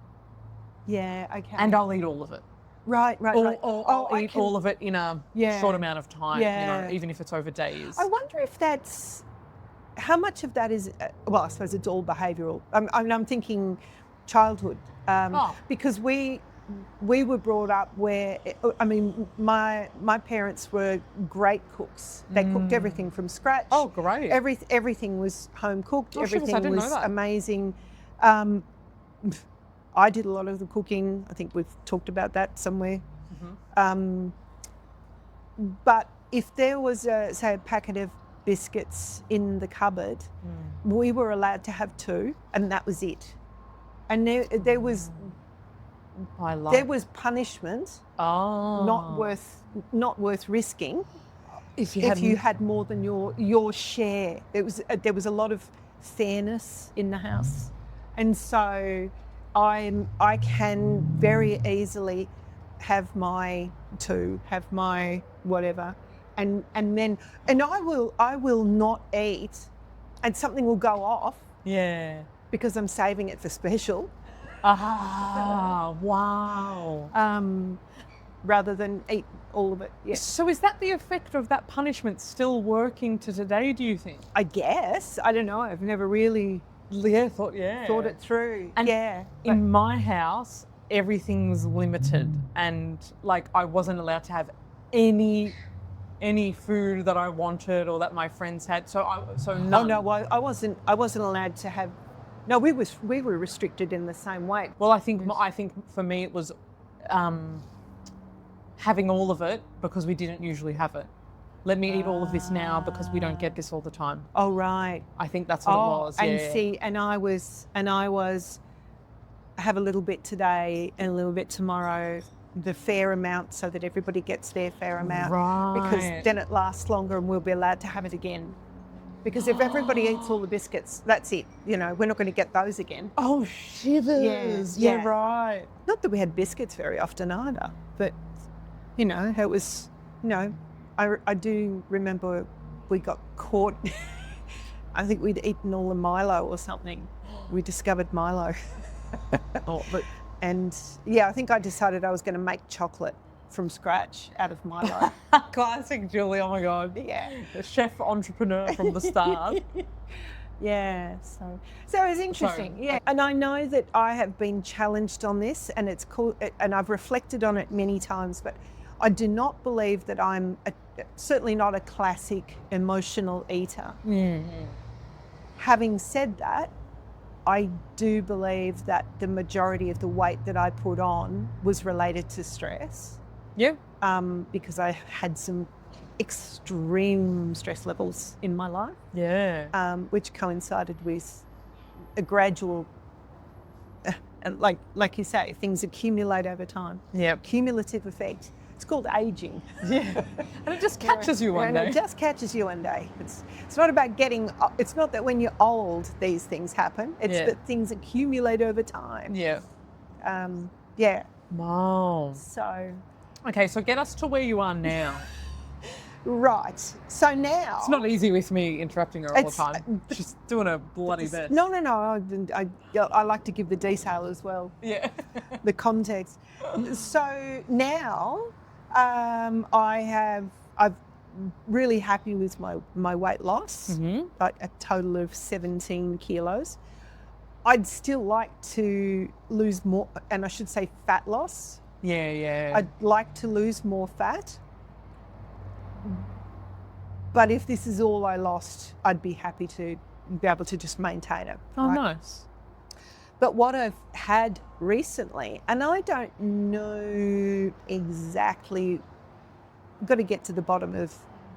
Yeah, okay. And I'll eat all of it. Right. Or I'll eat all of it in a short amount of time, even if it's over days. I wonder if how much of that is, well, I suppose it's all behavioural. I'm thinking childhood, because we were brought up where, my parents were great cooks. They cooked everything from scratch. Oh, great. Everything was home cooked. Everything I didn't was know that. amazing. I did a lot of the cooking. I think we've talked about that somewhere. But if there was say a packet of biscuits in the cupboard, we were allowed to have 2, and that was it. And there was punishment, not worth risking. If you had more than your share, there was a lot of fairness in the house, and so I can very easily have my 2, have my whatever, and I will not eat, and something will go off. Yeah. Because I'm saving it for special. Wow. Rather than eat all of it. Yeah. So is that the effect of that punishment still working to today, do you think? I guess. I don't know. I've never really thought it through. And in my house, everything's limited, and I wasn't allowed to have any food that I wanted or that my friends had. So none. Oh no, well, I wasn't allowed to have. No, we were restricted in the same way. Well, I think for me it was having all of it because we didn't usually have it. Let me eat all of this now because we don't get this all the time. Oh right. I think that's what it was. And I was have a little bit today and a little bit tomorrow, the fair amount, so that everybody gets their fair amount. Right. Because then it lasts longer and we'll be allowed to have it again. Because if everybody eats all the biscuits, that's it. We're not going to get those again. Oh, shivers. Yeah, right. Not that we had biscuits very often either, but, it was, I do remember we got caught. I think we'd eaten all the Milo or something. We discovered Milo. I think I decided I was going to make chocolate from scratch out of Milo. Classic Julie, oh my God. Yeah. The chef entrepreneur from the start. Yeah, so it's interesting. Yeah, and I know that I have been challenged on this, and it's cool, and I've reflected on it many times, but I do not believe that I'm certainly not a classic emotional eater. Mm-hmm. Having said that, I do believe that the majority of the weight that I put on was related to stress, Yeah. because I had some extreme stress levels in my life, which coincided with a gradual, and like you say, things accumulate over time. Yeah. Cumulative effect. It's called aging. Yeah. And it just catches you one day. It just catches you one day. It's not about getting. It's not that when you're old these things happen. It's that things accumulate over time. Yeah. Yeah. Wow. So. Okay, so get us to where you are now. Right. So now. It's not easy with me interrupting her all the time. She's doing a bloody best. No. I like to give the detail as well. Yeah. The context. So now, I'm really happy with my weight loss. Like a total of 17 kilos. I'd still like to lose more, and I should say fat loss. Yeah. I'd like to lose more fat. But if this is all I lost, I'd be happy to be able to just maintain it. Oh, nice. But what I've had recently, and I don't know exactly, I've got to get to the bottom of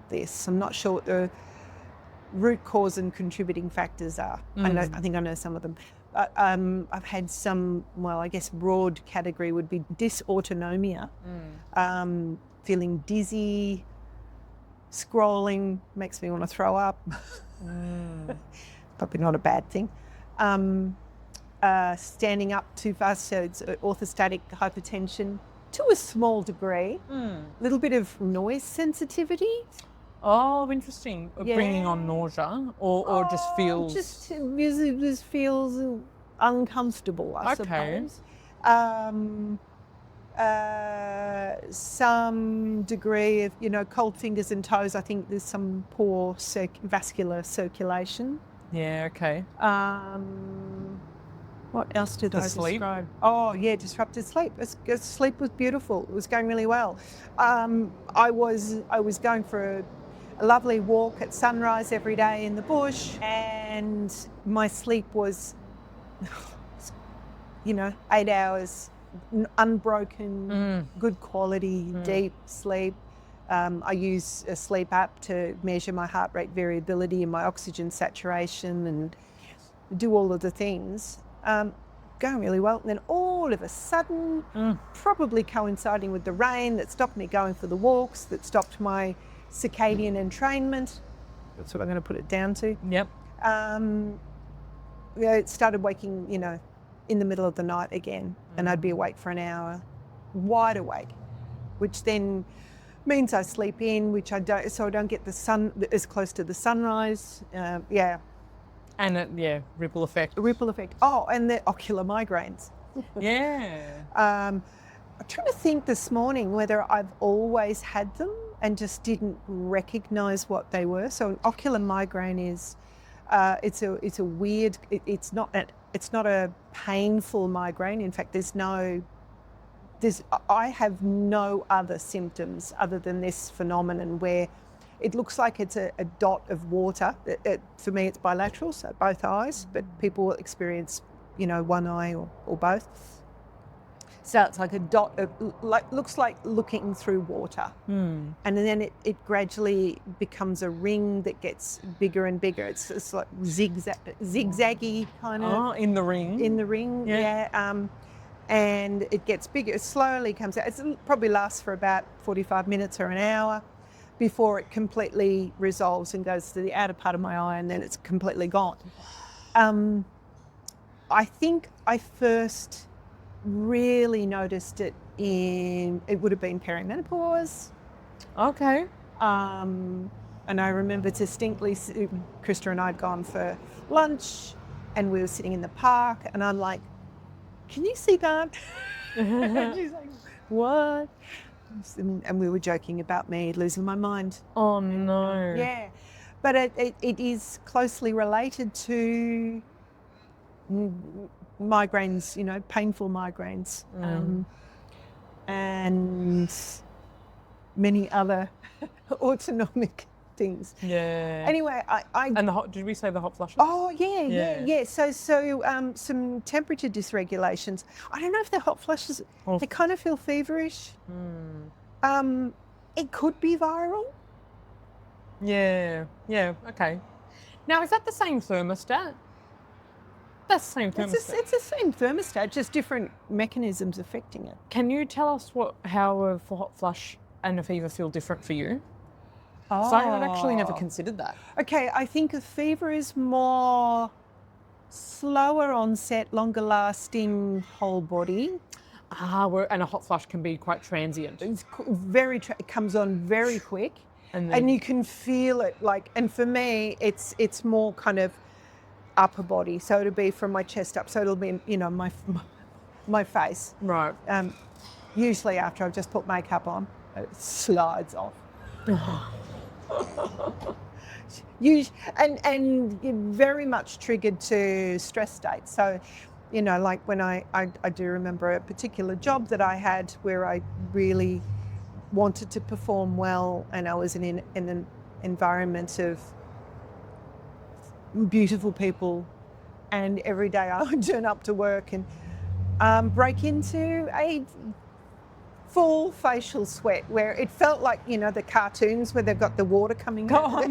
this. I'm not sure what the root cause and contributing factors are. I think I know some of them. I've had some, well, I guess broad category would be dysautonomia, feeling dizzy, scrolling makes me want to throw up. Probably not a bad thing. Standing up too fast, so it's orthostatic hypertension to a small degree. A little bit of noise sensitivity. Oh, interesting. Bringing on nausea or just feels... Just feels uncomfortable, I suppose. Some degree of, cold fingers and toes. I think there's some poor vascular circulation. Yeah, okay. What else did I Sleep? describe? Oh, yeah, disrupted sleep. Sleep was beautiful. It was going really well. I was going for a lovely walk at sunrise every day in the bush, and my sleep was, 8 hours, unbroken, good quality, deep sleep. I use a sleep app to measure my heart rate variability and my oxygen saturation and do all of the things. Going really well. And then all of a sudden, probably coinciding with the rain that stopped me going for the walks, that stopped my circadian entrainment. That's what I'm going to put it down to. Yep. It started waking, in the middle of the night again, and I'd be awake for an hour, wide awake, which then means I sleep in, which I don't, so I don't get the sun as close to the sunrise. And ripple effect. Ripple effect. Oh, and the ocular migraines. Yeah. I'm trying to think this morning whether I've always had them and just didn't recognise what they were. So ocular migraine is, it's a weird. It's not a painful migraine. In fact, I have no other symptoms other than this phenomenon where it looks like it's a dot of water. For me, it's bilateral, so both eyes, but people will experience, one eye or both. So it's like a dot of, looks like looking through water. And then it gradually becomes a ring that gets bigger and bigger. It's like zigzaggy kind of. Oh, in the ring? In the ring, yeah. And it gets bigger. It slowly comes out. It probably lasts for about 45 minutes or an hour before it completely resolves and goes to the outer part of my eye, and then it's completely gone. I think I first really noticed it it would have been perimenopause. Okay. And I remember distinctly, Krista and I had gone for lunch and we were sitting in the park, and I'm like, can you see that? And she's like, what? And we were joking about me losing my mind. Oh, no. Yeah. But it is closely related to migraines, painful migraines, and many other autonomic things. Yeah. Anyway, And did we say the hot flushes? Oh, yeah. So some temperature dysregulations. I don't know if they're hot flushes. Oh. They kind of feel feverish. It could be viral. Yeah. Okay. Now, is that the same thermostat? That's the same thermostat. It's the same thermostat, just different mechanisms affecting it. Can you tell us how a hot flush and a fever feel different for you? Oh. So I'd actually never considered that. Okay, I think a fever is more slower onset, longer lasting whole body. And a hot flush can be quite transient. It's it comes on very quick, and you can feel it. And for me, it's more kind of upper body. So it'll be from my chest up. So it'll be my face. Right. Usually after I've just put makeup on, it slides off. And you're very much triggered to stress states. So, like when I do remember a particular job that I had where I really wanted to perform well, and I was in an environment of beautiful people, and every day I would turn up to work and break into a full facial sweat where it felt like, the cartoons where they've got the water coming out.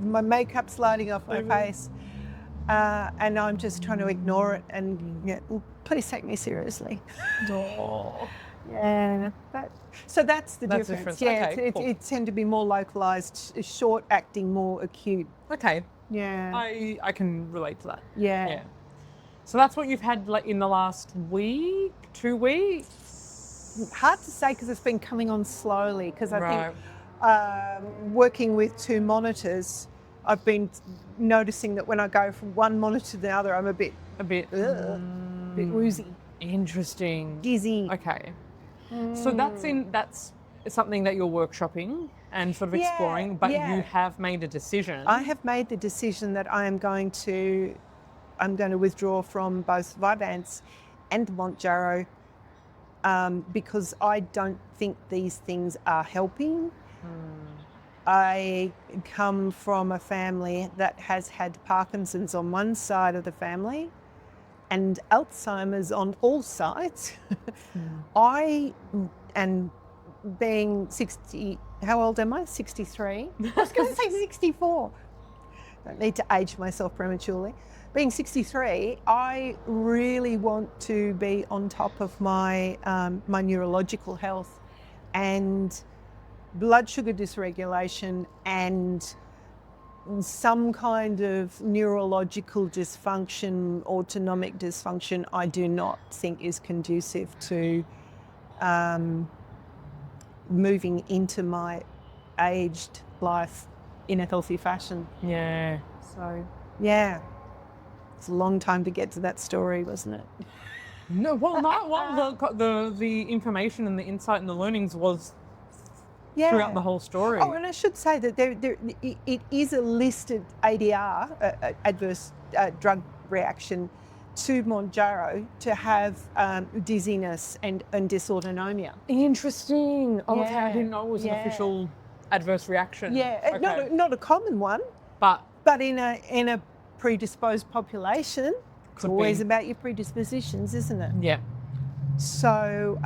My makeup sliding off my face, and I'm just trying to ignore it and please take me seriously. Yeah. So that's the difference. Yeah, okay, cool. It tend to be more localised, short acting, more acute. Okay. Yeah. I can relate to that. Yeah. So that's what you've had in the last week, 2 weeks? Hard to say because it's been coming on slowly, because I think working with 2 monitors, I've been noticing that when I go from one monitor to the other, I'm a bit woozy. Interesting. Dizzy. Okay. So that's something that you're workshopping and sort of exploring, but you have made a decision. I have made the decision that I'm going to withdraw from both Vyvanse and Mounjaro, because I don't think these things are helping. I come from a family that has had Parkinson's on one side of the family and Alzheimer's on all sides. And being 60, how old am I? 63? I was going to say 64. Don't need to age myself prematurely. Being 63, I really want to be on top of my my neurological health, and blood sugar dysregulation and some kind of neurological dysfunction, autonomic dysfunction, I do not think is conducive to moving into my aged life in a healthy fashion. Yeah. So, yeah. It's a long time to get to that story, wasn't it? No, the information and the insight and the learnings was throughout the whole story. Oh, and I should say that it is a listed ADR, adverse drug reaction, to Mounjaro to have dizziness and dysautonomia. Interesting. Oh, okay. I didn't know it was an official adverse reaction. Yeah, Okay. not a common one, but in a predisposed population, it's always about your predispositions, isn't it? Yeah. So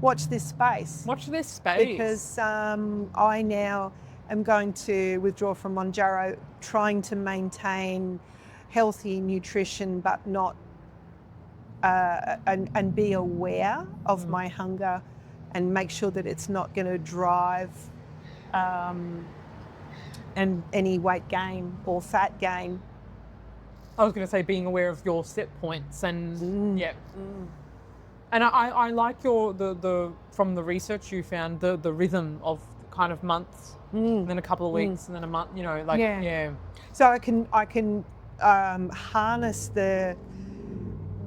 watch this space. Watch this space. Because I now am going to withdraw from Mounjaro, trying to maintain healthy nutrition, but not and be aware of my hunger, and make sure that it's not going to drive and any weight gain or fat gain. I was going to say being aware of your set points and And I like the from the research you found the rhythm of kind of months, and then a couple of weeks, and then a month. So I can harness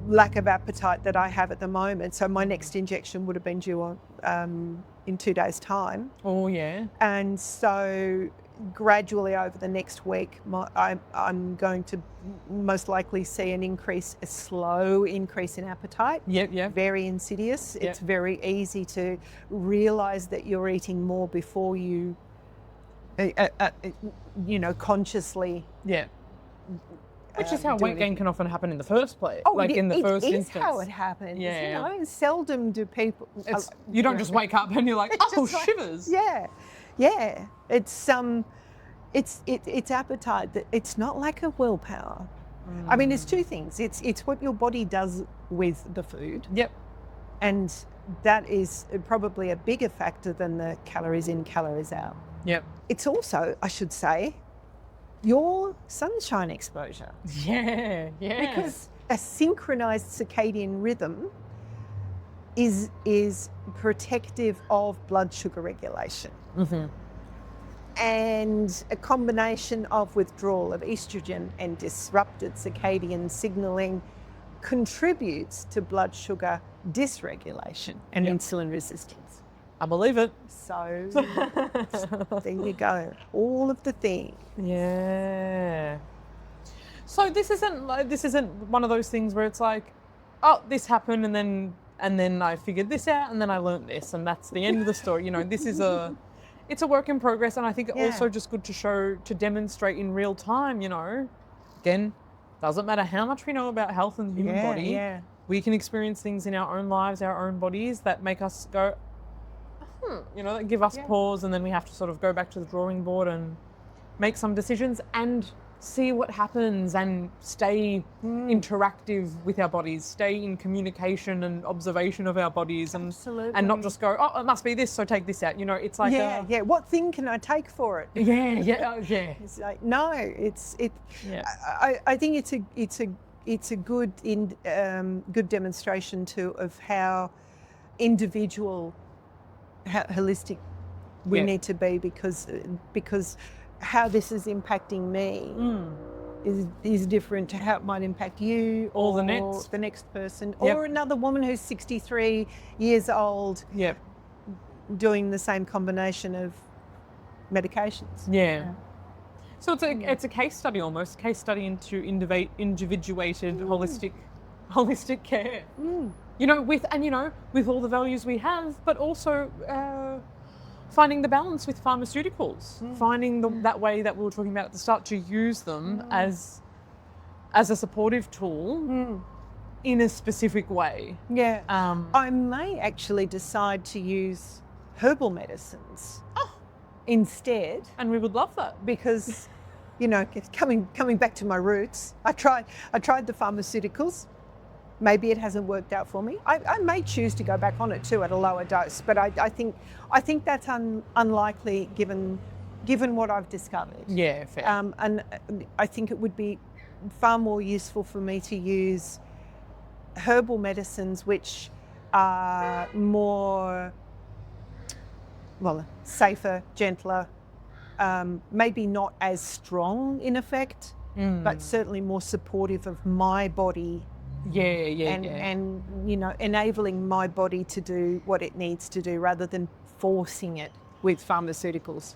lack of appetite that I have at the moment. So my next injection would have been due on in 2 days' time. Oh, yeah. And so gradually over the next week, I'm going to most likely see a slow increase in appetite. Yep. Very insidious. Yep. It's very easy to realise that you're eating more before you, consciously. Yeah. Which is how weight gain can often happen in the first place. In the first instance. It is how it happens. Yeah. Seldom do people. You don't just wake up and you're like, oh, shivers. Yeah. It's appetite. It's not lack of willpower. I mean, it's two things. It's what your body does with the food. Yep. And that is probably a bigger factor than the calories in, calories out. Yep. It's also, I should say, your sunshine exposure. Yeah. Because a synchronized circadian rhythm is protective of blood sugar regulation. Mm-hmm. And a combination of withdrawal of estrogen and disrupted circadian signaling contributes to blood sugar dysregulation and insulin resistance. I believe it. So there you go. All of the things. Yeah. So this isn't one of those things where it's like, oh, this happened and then I figured this out and then I learned this and that's the end of the story. This is it's a work in progress, and I think also just good to demonstrate in real time, Again, doesn't matter how much we know about health and the human body. Yeah. We can experience things in our own lives, our own bodies that make us go, that give us pause, and then we have to sort of go back to the drawing board and make some decisions and see what happens and stay interactive with our bodies, stay in communication and observation of our bodies, and not just go, oh, it must be this, so take this out. It's like what thing can I take for it? Yeah. It's like no, I think it's a good good demonstration too of how individual, how holistic we need to be, because how this is impacting me is different to how it might impact you or the next person or another woman who's 63 years old doing the same combination of medications. Yeah. So it's a case study almost, case study into individuated holistic care. With all the values we have, but also finding the balance with pharmaceuticals, finding that way that we were talking about at the start, to use them as a supportive tool in a specific way. Yeah. I may actually decide to use herbal medicines instead. And we would love that. Because, coming back to my roots, I tried the pharmaceuticals. Maybe it hasn't worked out for me. I may choose to go back on it too at a lower dose, but I think that's unlikely given what I've discovered. Yeah, fair. And I think it would be far more useful for me to use herbal medicines which are more, safer, gentler, maybe not as strong in effect, but certainly more supportive of my body. And enabling my body to do what it needs to do rather than forcing it with pharmaceuticals.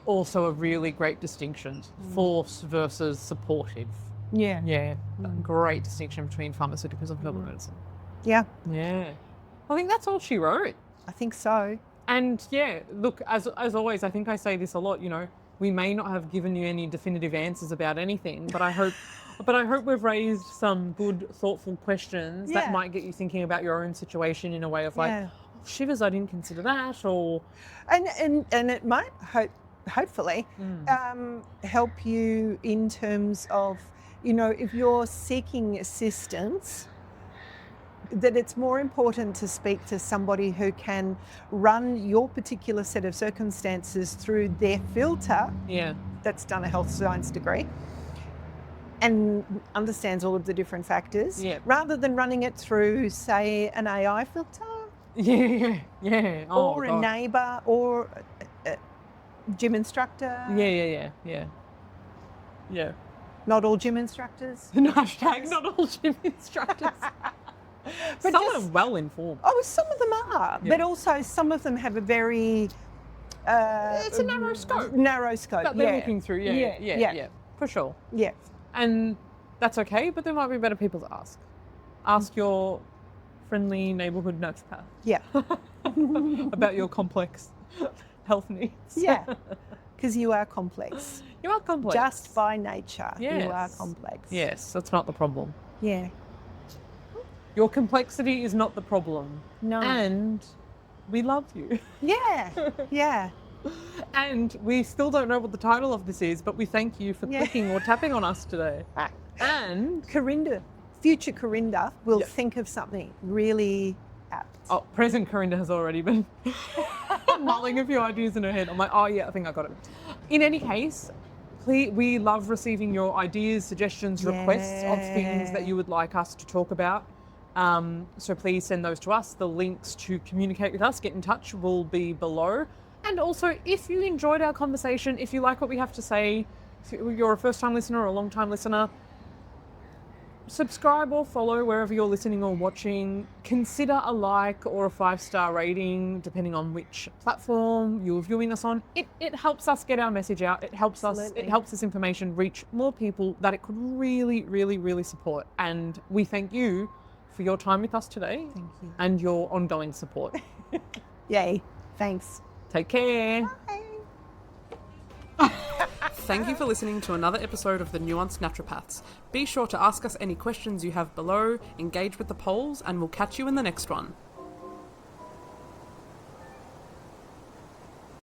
Also a really great distinction, force versus supportive. Yeah. Great distinction between pharmaceuticals and herbal medicine. Yeah. I think that's all she wrote. I think so. And look, as always, I think I say this a lot, we may not have given you any definitive answers about anything, but I hope we've raised some good, thoughtful questions that might get you thinking about your own situation in a way of like, shivers, I didn't consider that, or... And it might hopefully help you in terms of, if you're seeking assistance, that it's more important to speak to somebody who can run your particular set of circumstances through their filter that's done a health science degree and understands all of the different factors, rather than running it through, say, an AI filter. Or a neighbour or a gym instructor. Yeah. Not all gym instructors. No, hashtag not all gym instructors. But Some just- are well informed. Oh, some of them are, Yeah. but also some of them have a very It's a narrow scope narrow scope. that they're looking through. Yeah, Yeah, yeah. yeah, for sure. Yeah. And that's okay, but there might be better people to ask. Ask your friendly neighborhood naturopath Yeah. about your complex health needs. Yeah. Because you are complex. You are complex. Just by nature, you are Yes. complex. Yes, that's not the problem. Yeah. Your complexity is not the problem. No. And we love you. Yeah. Yeah. And we still don't know what the title of this is, but we thank you for Yeah. clicking or tapping on us today. And Karinda, future Karinda will Yeah. think of something really apt. oh, present Karinda has already been mulling a few ideas in her head. I'm like, oh yeah, I think I got it. In any case, please, we love receiving your ideas, suggestions, requests of things that you would like us to talk about. So please send those to us. The links to communicate with us, get in touch, will be below. And also, if you enjoyed our conversation, if you like what we have to say, if you're a first-time listener or a long-time listener, subscribe or follow wherever you're listening or watching. Consider a like or a 5-star rating, depending on which platform you're viewing us on. It helps us get our message out. It helps Absolutely. us. It helps this information reach more people that it could really, really, really support. And we thank you for your time with us today. Thank you. And your ongoing support. Yay. Thanks. Take care. Bye. Thank you for listening to another episode of The Nuanced Naturopaths. Be sure to ask us any questions you have below, engage with the polls, and we'll catch you in the next one.